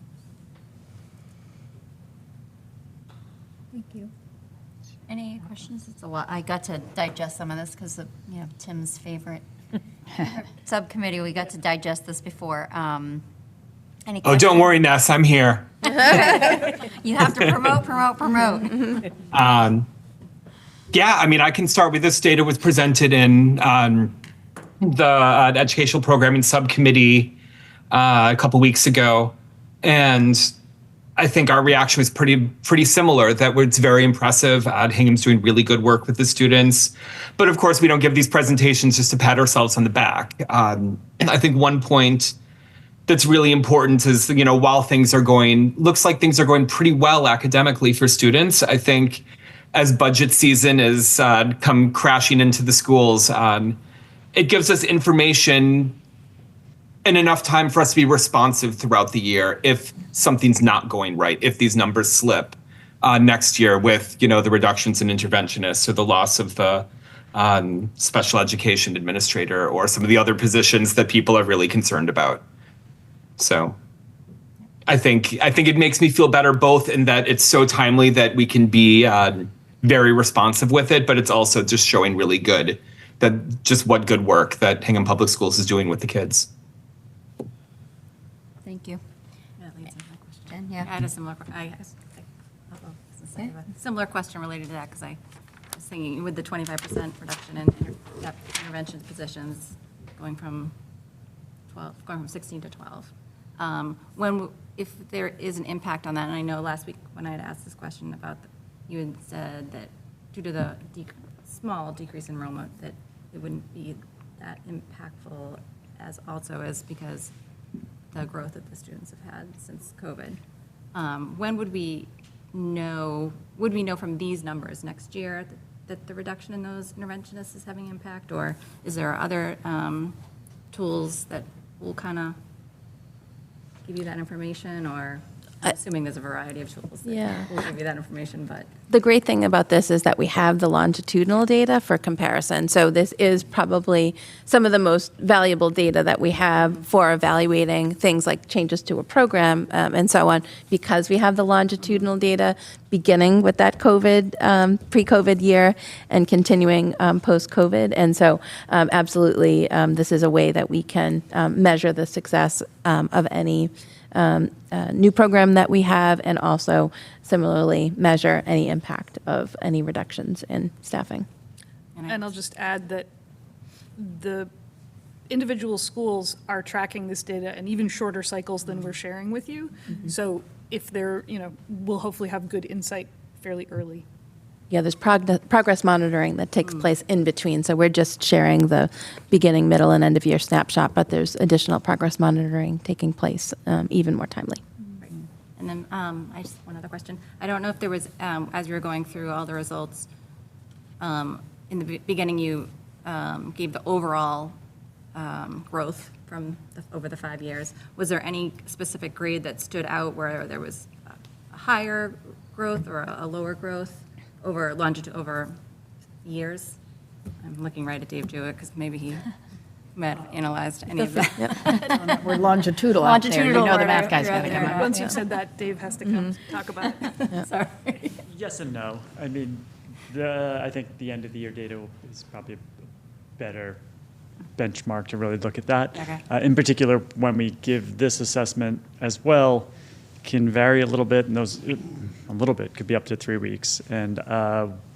Thank you. Any questions? It's a lot. I got to digest some of this because of, Tim's favorite subcommittee. We got to digest this before. Any Oh, questions? don't worry, Ness. I'm here. You have to promote. Yeah, I mean, I can start with this data was presented in the Educational Programming Subcommittee a couple weeks ago. And I think our reaction was pretty similar, that it's very impressive. Hingham's doing really good work with the students. But of course, we don't give these presentations just to pat ourselves on the back. And I think one point that's really important is, while looks like things are going pretty well academically for students, I think as budget season has come crashing into the schools, it gives us information and enough time for us to be responsive throughout the year if something's not going right, if these numbers slip next year with, the reductions in interventionists or the loss of the special education administrator or some of the other positions that people are really concerned about. So I think it makes me feel better, both in that it's so timely that we can be very responsive with it, but it's also just showing really good what good work that Hingham Public Schools is doing with the kids. Thank you. That leads into my question. Jen, yeah. I had a similar question related to that, because I was thinking with the 25% reduction in intervention positions going from 16 to 12. If there is an impact on that, and I know last week when I had asked this question you had said that due to the small decrease in enrollment, that it wouldn't be that impactful as because the growth that the students have had since COVID. When would we know from these numbers next year that the reduction in those interventionists is having impact, or is there other tools that will kind of give you that information, or? I'm assuming there's a variety of tools that Yeah. will give you that information, but. The great thing about this is that we have the longitudinal data for comparison. So this is probably some of the most valuable data that we have for evaluating things like changes to a program and so on, because we have the longitudinal data beginning with that COVID, pre-COVID year and continuing post-COVID. And so absolutely, this is a way that we can measure the success of any new program that we have, and also similarly measure any impact of any reductions in staffing. And I'll just add that the individual schools are tracking this data in even shorter cycles than we're sharing with you. So if they're, we'll hopefully have good insight fairly early. Yeah, there's progress monitoring that takes place in between. So we're just sharing the beginning, middle, and end of year snapshot, but there's additional progress monitoring taking place even more timely. And then I just, one other question. I don't know if there was, as you were going through all the results, in the beginning you gave the overall growth from over the 5 years. Was there any specific grade that stood out where there was a higher growth or a lower growth over years? I'm looking right at Dave Jewett because maybe he might have analyzed any of that. We're longitudinal out there. You know the math guy's got to come out. Once you've said that, Dave has to come talk about it. Sorry. Yes and no. I mean, I think the end of the year data is probably a better benchmark to really look at that. Okay. In particular, when we give this assessment as well, can vary a little bit, and a little bit could be up to 3 weeks. And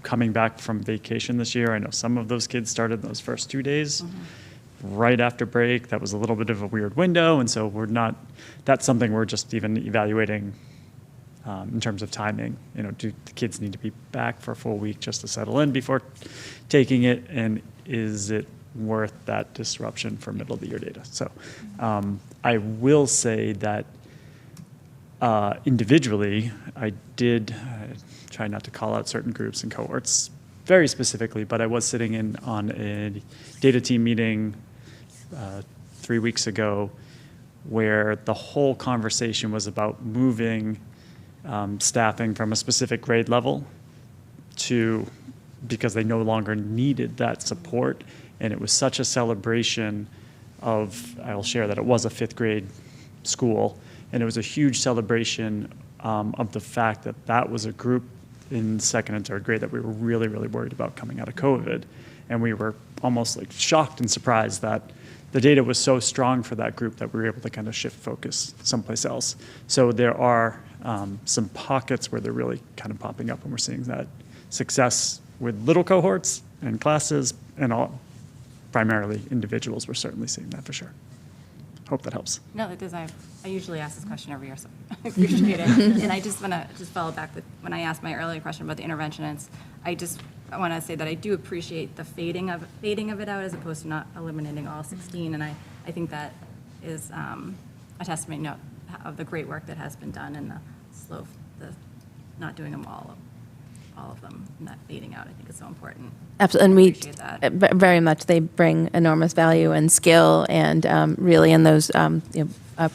coming back from vacation this year, I know some of those kids started those first 2 days right after break. That was a little bit of a weird window, and so that's something we're just even evaluating in terms of timing. Do the kids need to be back for a full week just to settle in before taking it, and is it worth that disruption for middle of the year data? So I will say that individually, I did try not to call out certain groups and cohorts very specifically, but I was sitting in on a data team meeting 3 weeks ago where the whole conversation was about moving staffing from a specific grade level because they no longer needed that support. And it was such a celebration I'll share that it was a 5th grade school. And it was a huge celebration of the fact that that was a group in 2nd and 3rd grade that we were really, really worried about coming out of COVID. And we were almost like shocked and surprised that the data was so strong for that group that we were able to kind of shift focus someplace else. So there are some pockets where they're really kind of popping up, and we're seeing that success with little cohorts and classes and primarily individuals. We're certainly seeing that for sure. Hope that helps. No, it does. I usually ask this question every year, so I appreciate it. And I just want to follow back with when I asked my earlier question about the interventionists. I want to say that I do appreciate the fading of it out as opposed to not eliminating all 16. And I think that is a testament of the great work that has been done and the not doing them all of them, and that fading out, I think is so important. Absolutely, and Appreciate that. very much, they bring enormous value and skill, and really in those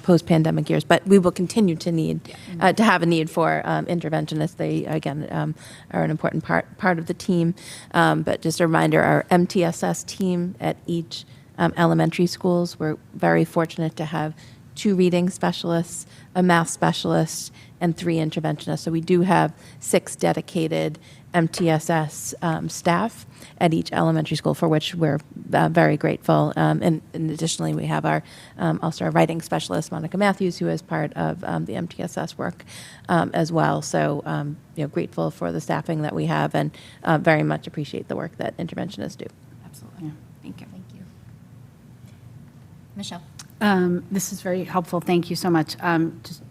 post-pandemic years. But we will continue to to have a need for interventionists. They again are an important part of the team. But just a reminder, our MTSS team at each elementary schools, we're very fortunate to have 2 reading specialists, a math specialist, and 3 interventionists. So we do have 6 dedicated MTSS staff at each elementary school, for which we're very grateful. And additionally, we have our also our writing specialist, Monica Matthews, who is part of the MTSS work as well. So grateful for the staffing that we have, and very much appreciate the work that interventionists do. Absolutely. Thank you. Thank you. Michelle? This is very helpful. Thank you so much. Just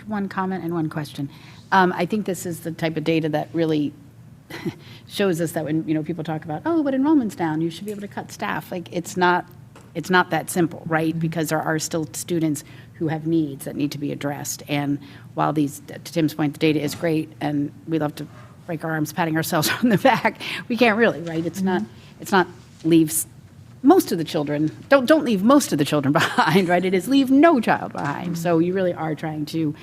one comment and one question. I think this is the type of data that really shows us that when people talk about, oh, but enrollment's down, you should be able to cut staff. Like it's not that simple, right? Because there are still students who have needs that need to be addressed. And while to Tim's point, the data is great, and we love to break our arms patting ourselves on the back, we can't really, right? It's not leave most of the children, don't leave most of the children behind, right? It is leave no child behind. So you really are trying to,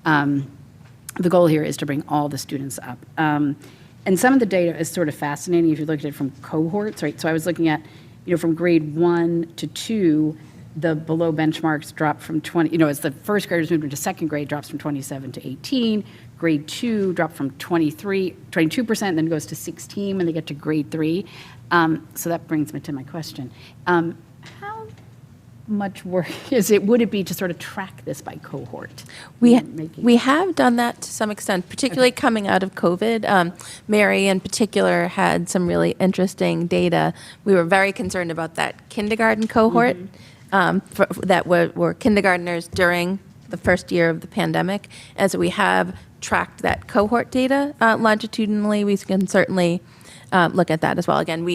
the goal here is to bring all the students up. And some of the data is sort of fascinating if you look at it from cohorts, right? So I was looking at, from grade 1 to 2, the below benchmarks dropped from 20, as the first graders moved into second grade, drops from 27 to 18. Grade 2 dropped from 22%, then goes to 16 when they get to grade 3. So that brings me to my question. How much work would it be to sort of track this by cohort? We have done that to some extent, particularly coming out of COVID. Mary, in particular, had some really interesting data. We were very concerned about that kindergarten cohort that were kindergartners during the first year of the pandemic. And so we have tracked that cohort data longitudinally. We can certainly look at that as well. Again,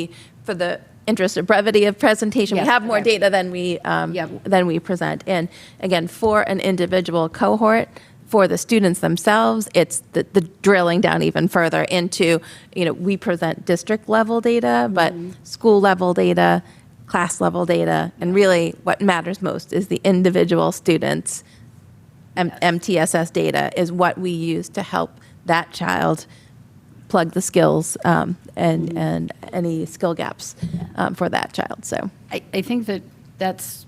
for the interest of brevity of presentation, Yes, we have more okay. data than we present. And again, for an individual cohort, for the students themselves, it's the drilling down even further into, we present district level data, but school level data, class level data, and really what matters most is the individual students' MTSS data is what we use to help that child plug the skills and any skill gaps for that child. So I think that's,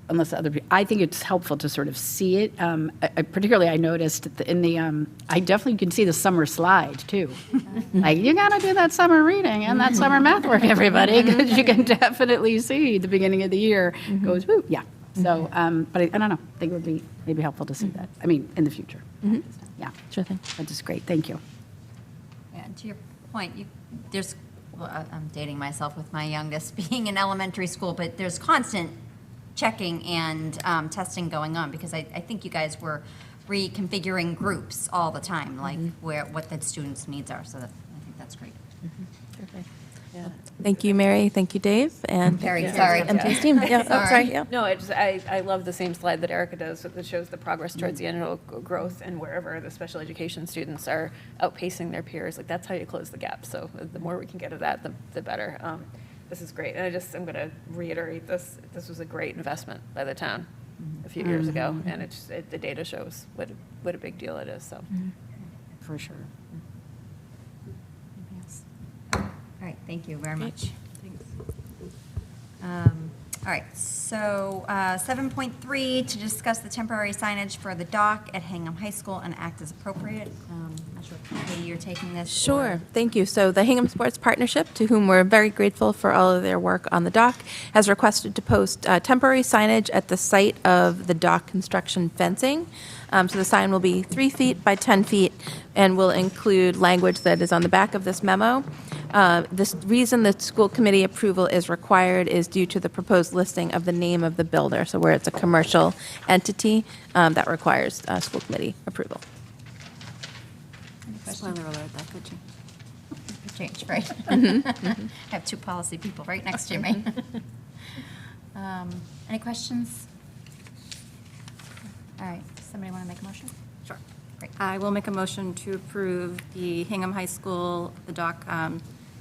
unless other people, I think it's helpful to sort of see it. Particularly, I noticed in the, I definitely can see the summer slide too. Like, you got to do that summer reading and that summer math work, everybody, because you can definitely see the beginning of the year goes, woo, yeah. So, but I don't know, I think it would be maybe helpful to see that. I mean, in the future. Yeah, sure thing. that is great. Thank you. Yeah, and to your point, I'm dating myself with my youngest being in elementary school, but there's constant checking and testing going on, because I think you guys were reconfiguring groups all the time, like what the students' needs are. So I think that's great. Thank you, Mary. Thank you, Dave. And Very sorry. MT's team. Yeah, Sorry. sorry. Yeah. No, I love the same slide that Erica does that shows the progress towards the annual growth, and wherever the special education students are outpacing their peers, like that's how you close the gap. So the more we can get at that, the better. This is great. And I'm going to reiterate this. This was a great investment by the town a few years ago, and the data shows what a big deal it is. So. For sure. All right, thank you very much. All right, so 7.3, to discuss the temporary signage for the dock at Hingham High School and act as appropriate. I'm not sure if Katie, you're taking this. Sure, thank you. So the Hingham Sports Partnership, to whom we're very grateful for all of their work on the dock, has requested to post temporary signage at the site of the dock construction fencing. So the sign will be 3 feet by 10 feet and will include language that is on the back of this memo. The reason the school committee approval is required is due to the proposed listing of the name of the builder. So where it's a commercial entity, that requires school committee approval. Spoiler alert, that could change. Change, right? I have 2 policy people right next to me. Any questions? All right, somebody want to make a motion? Sure. Great. I will make a motion to approve the Hingham High School, the dock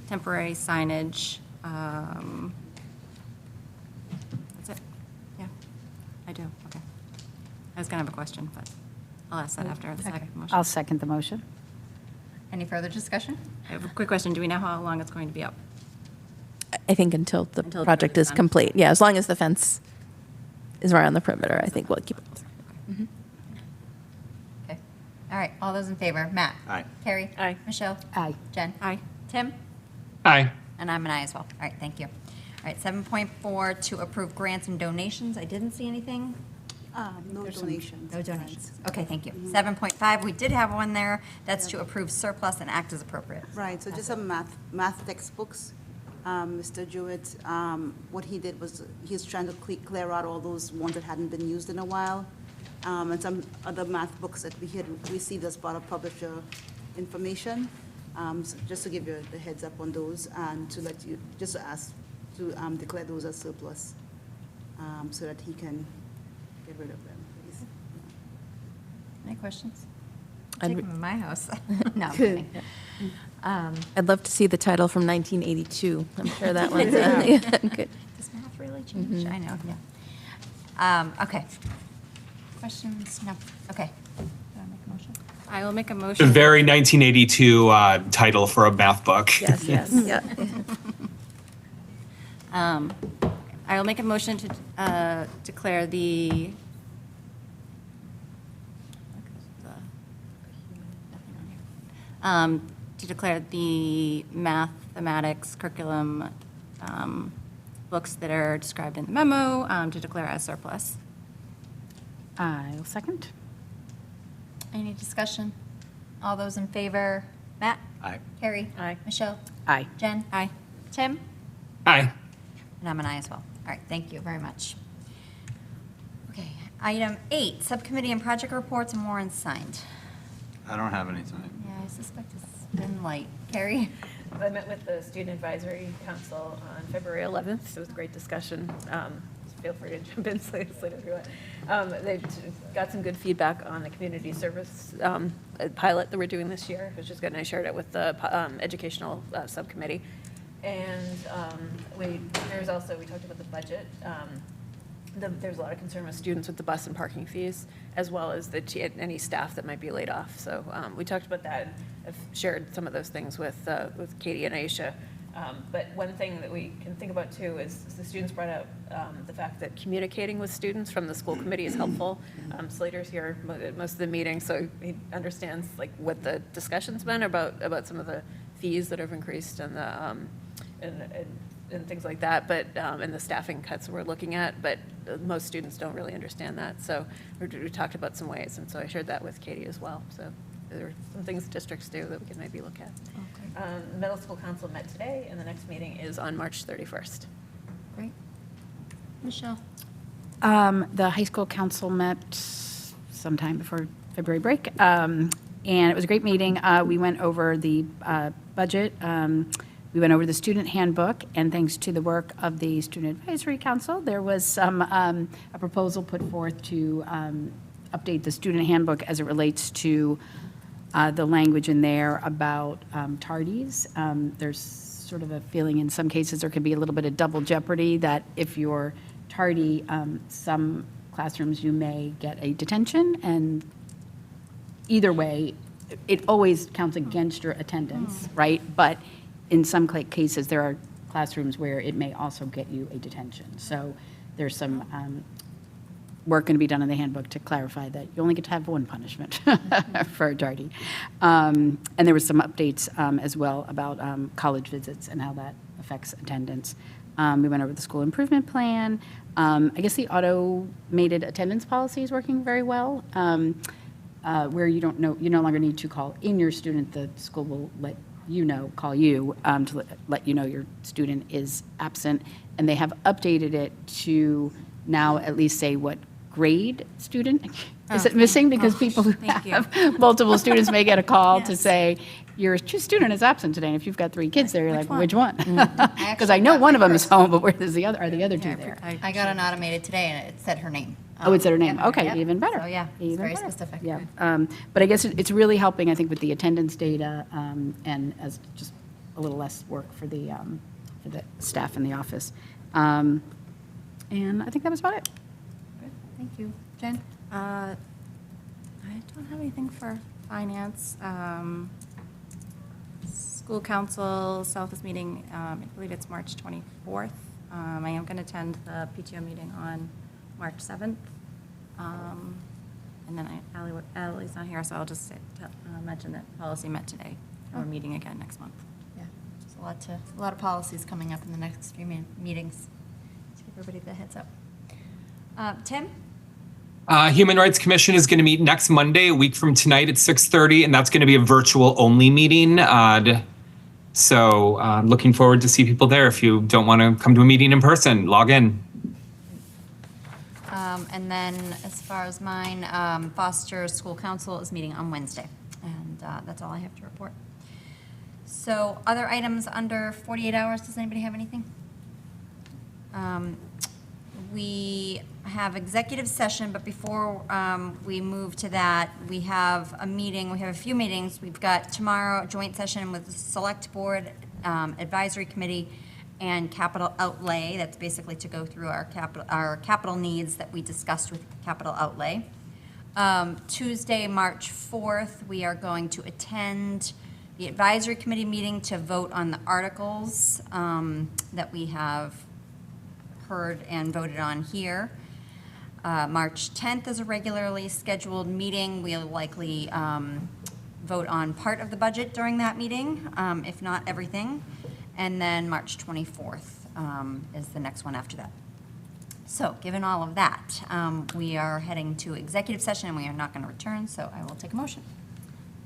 temporary signage. That's it? Yeah, I do, okay. I was going to have a question, but I'll ask that after the second motion. I'll second the motion. Any further discussion? I have a quick question. Do we know how long it's going to be up? I think until the Until the project is done. complete. Yeah, as long as the fence is around the perimeter, I think we'll keep it. Okay. All right, all those in favor? Matt? Aye. Carrie? Aye. Michelle? Aye. Jen? Aye. Tim? Aye. And I'm an aye as well. All right, thank you. All right, 7.4, to approve grants and donations. I didn't see anything. No donations. No donations. Okay, thank you. 7.5, we did have one there. That's to approve surplus and act as appropriate. Right, so just some math textbooks. Mr. Jewett, what he did was, he's trying to clear out all those ones that hadn't been used in a while. And some other math books that we had received as part of publisher information. So just to give you the heads up on those, and to let you, just to ask to declare those as surplus, so that he can get rid of them, please. Any questions? I'd Take re- them in my house. No, I'm kidding. I'd love to see the title from 1982. I'm sure that one's good. Just really change? I know, yeah. Okay. Questions? No. Okay. Do I make a motion? I will make a The motion. very 1982 title for a math book. Yes, yes, yeah. I will make a motion to declare the. To declare the mathematics curriculum books that are described in the memo to declare as surplus. I'll second. Any discussion? All those in favor? Matt? Aye. Carrie? Aye. Michelle? Aye. Jen? Aye. Tim? Aye. And I'm an aye as well. All right, thank you very much. Okay, item 8, subcommittee and project reports and warrants signed. I don't have any time. Yeah, I suspect it's been light. Carrie? I met with the Student Advisory Council on February 11th. It was a great discussion. Feel free to jump in later if you want. They got some good feedback on the community service pilot that we're doing this year, which is good, and I shared it with the educational subcommittee. And we talked about the budget. There's a lot of concern with students with the bus and parking fees, as well as any staff that might be laid off. So we talked about that. I've shared some of those things with Katie and Aisha. But one thing that we can think about too is the students brought up the fact that communicating with students from the school committee is helpful. Slater's here at most of the meetings, so he understands like what the discussion's been about some of the fees that have increased and the and things like that, but and the staffing cuts we're looking at, but most students don't really understand that. So we talked about some ways, and so I shared that with Katie as well. So there are some things districts do that we can maybe look at. Middle school council met today, and the next meeting is on March 31st. Great. Michelle? The high school council met sometime before February break, and it was a great meeting. We went over the budget. We went over the student handbook, and thanks to the work of the Student Advisory Council, there was some a proposal put forth to update the student handbook as it relates to the language in there about tardies. There's sort of a feeling in some cases there could be a little bit of double jeopardy that if you're tardy, some classrooms you may get a detention, and either way, it always counts against your attendance, right? But in some cases, there are classrooms where it may also get you a detention. So there's some work going to be done in the handbook to clarify that you only get to have one punishment for a tardy. And there was some updates as well about college visits and how that affects attendance. We went over the school improvement plan. I guess the automated attendance policy is working very well, where you no longer need to call in your student. The school will call you to let you know your student is absent. And they have updated it to now at least say what grade student is it missing, because people who have multiple students may get a call to say your student is absent today, and if you've got 3 kids there, you're like, which one? Because I know one of them is home, but where is the other? Are the other 2 there? I got an automated today, and it said her name. Oh, it said her name. Yeah. Okay, Yep. even better. So, yeah, it's Even very better. specific. Yeah, but I guess it's really helping, I think, with the attendance data, and as just a little less work for the staff in the office. And I think that was about it. Good. Thank you. Jen? I don't have anything for finance. School council Southwest meeting, I believe it's March 24th. I am going to attend the PTO meeting on March 7th. And then Allie's not here, so I'll just mention that policy met today. We're meeting again next month. Yeah, there's a lot of policies coming up in the next few meetings. Let's give everybody the heads up. Tim? Human Rights Commission is going to meet next Monday, a week from tonight at 6:30, and that's going to be a virtual only meeting. So looking forward to see people there. If you don't want to come to a meeting in person, log in. And then as far as mine, Foster School Council is meeting on Wednesday. And that's all I have to report. So other items under 48 hours, does anybody have anything? We have executive session, but before we move to that, we have a meeting. We have a few meetings. We've got tomorrow a joint session with the Select Board Advisory Committee and capital outlay. That's basically to go through our capital needs that we discussed with capital outlay. Tuesday, March 4th, we are going to attend the advisory committee meeting to vote on the articles that we have heard and voted on here. March 10th is a regularly scheduled meeting. We'll likely vote on part of the budget during that meeting, if not everything. And then March 24th is the next one after that. So, given all of that, we are heading to executive session and we are not going to return, so I will take a motion.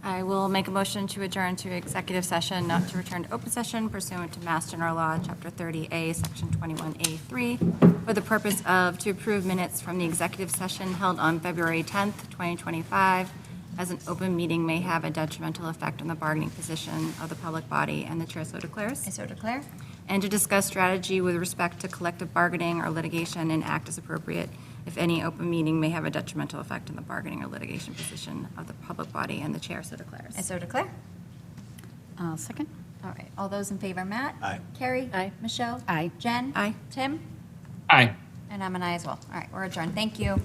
I will make a motion to adjourn to executive session, not to return to open session pursuant to Mass General Law, Chapter 30A, Section 21A3, for the purpose of to approve minutes from the executive session held on February 10th, 2025, as an open meeting may have a detrimental effect on the bargaining position of the public body, and the chair so declares. I so declare. And to discuss strategy with respect to collective bargaining or litigation and act as appropriate if any open meeting may have a detrimental effect on the bargaining or litigation position of the public body, and the chair so declares. I so declare. Second? All right, all those in favor, Matt? Aye. Carrie? Aye. Michelle? Aye. Jen? Aye. Tim? Aye. And I'm an aye as well. All right, we're adjourned. Thank you.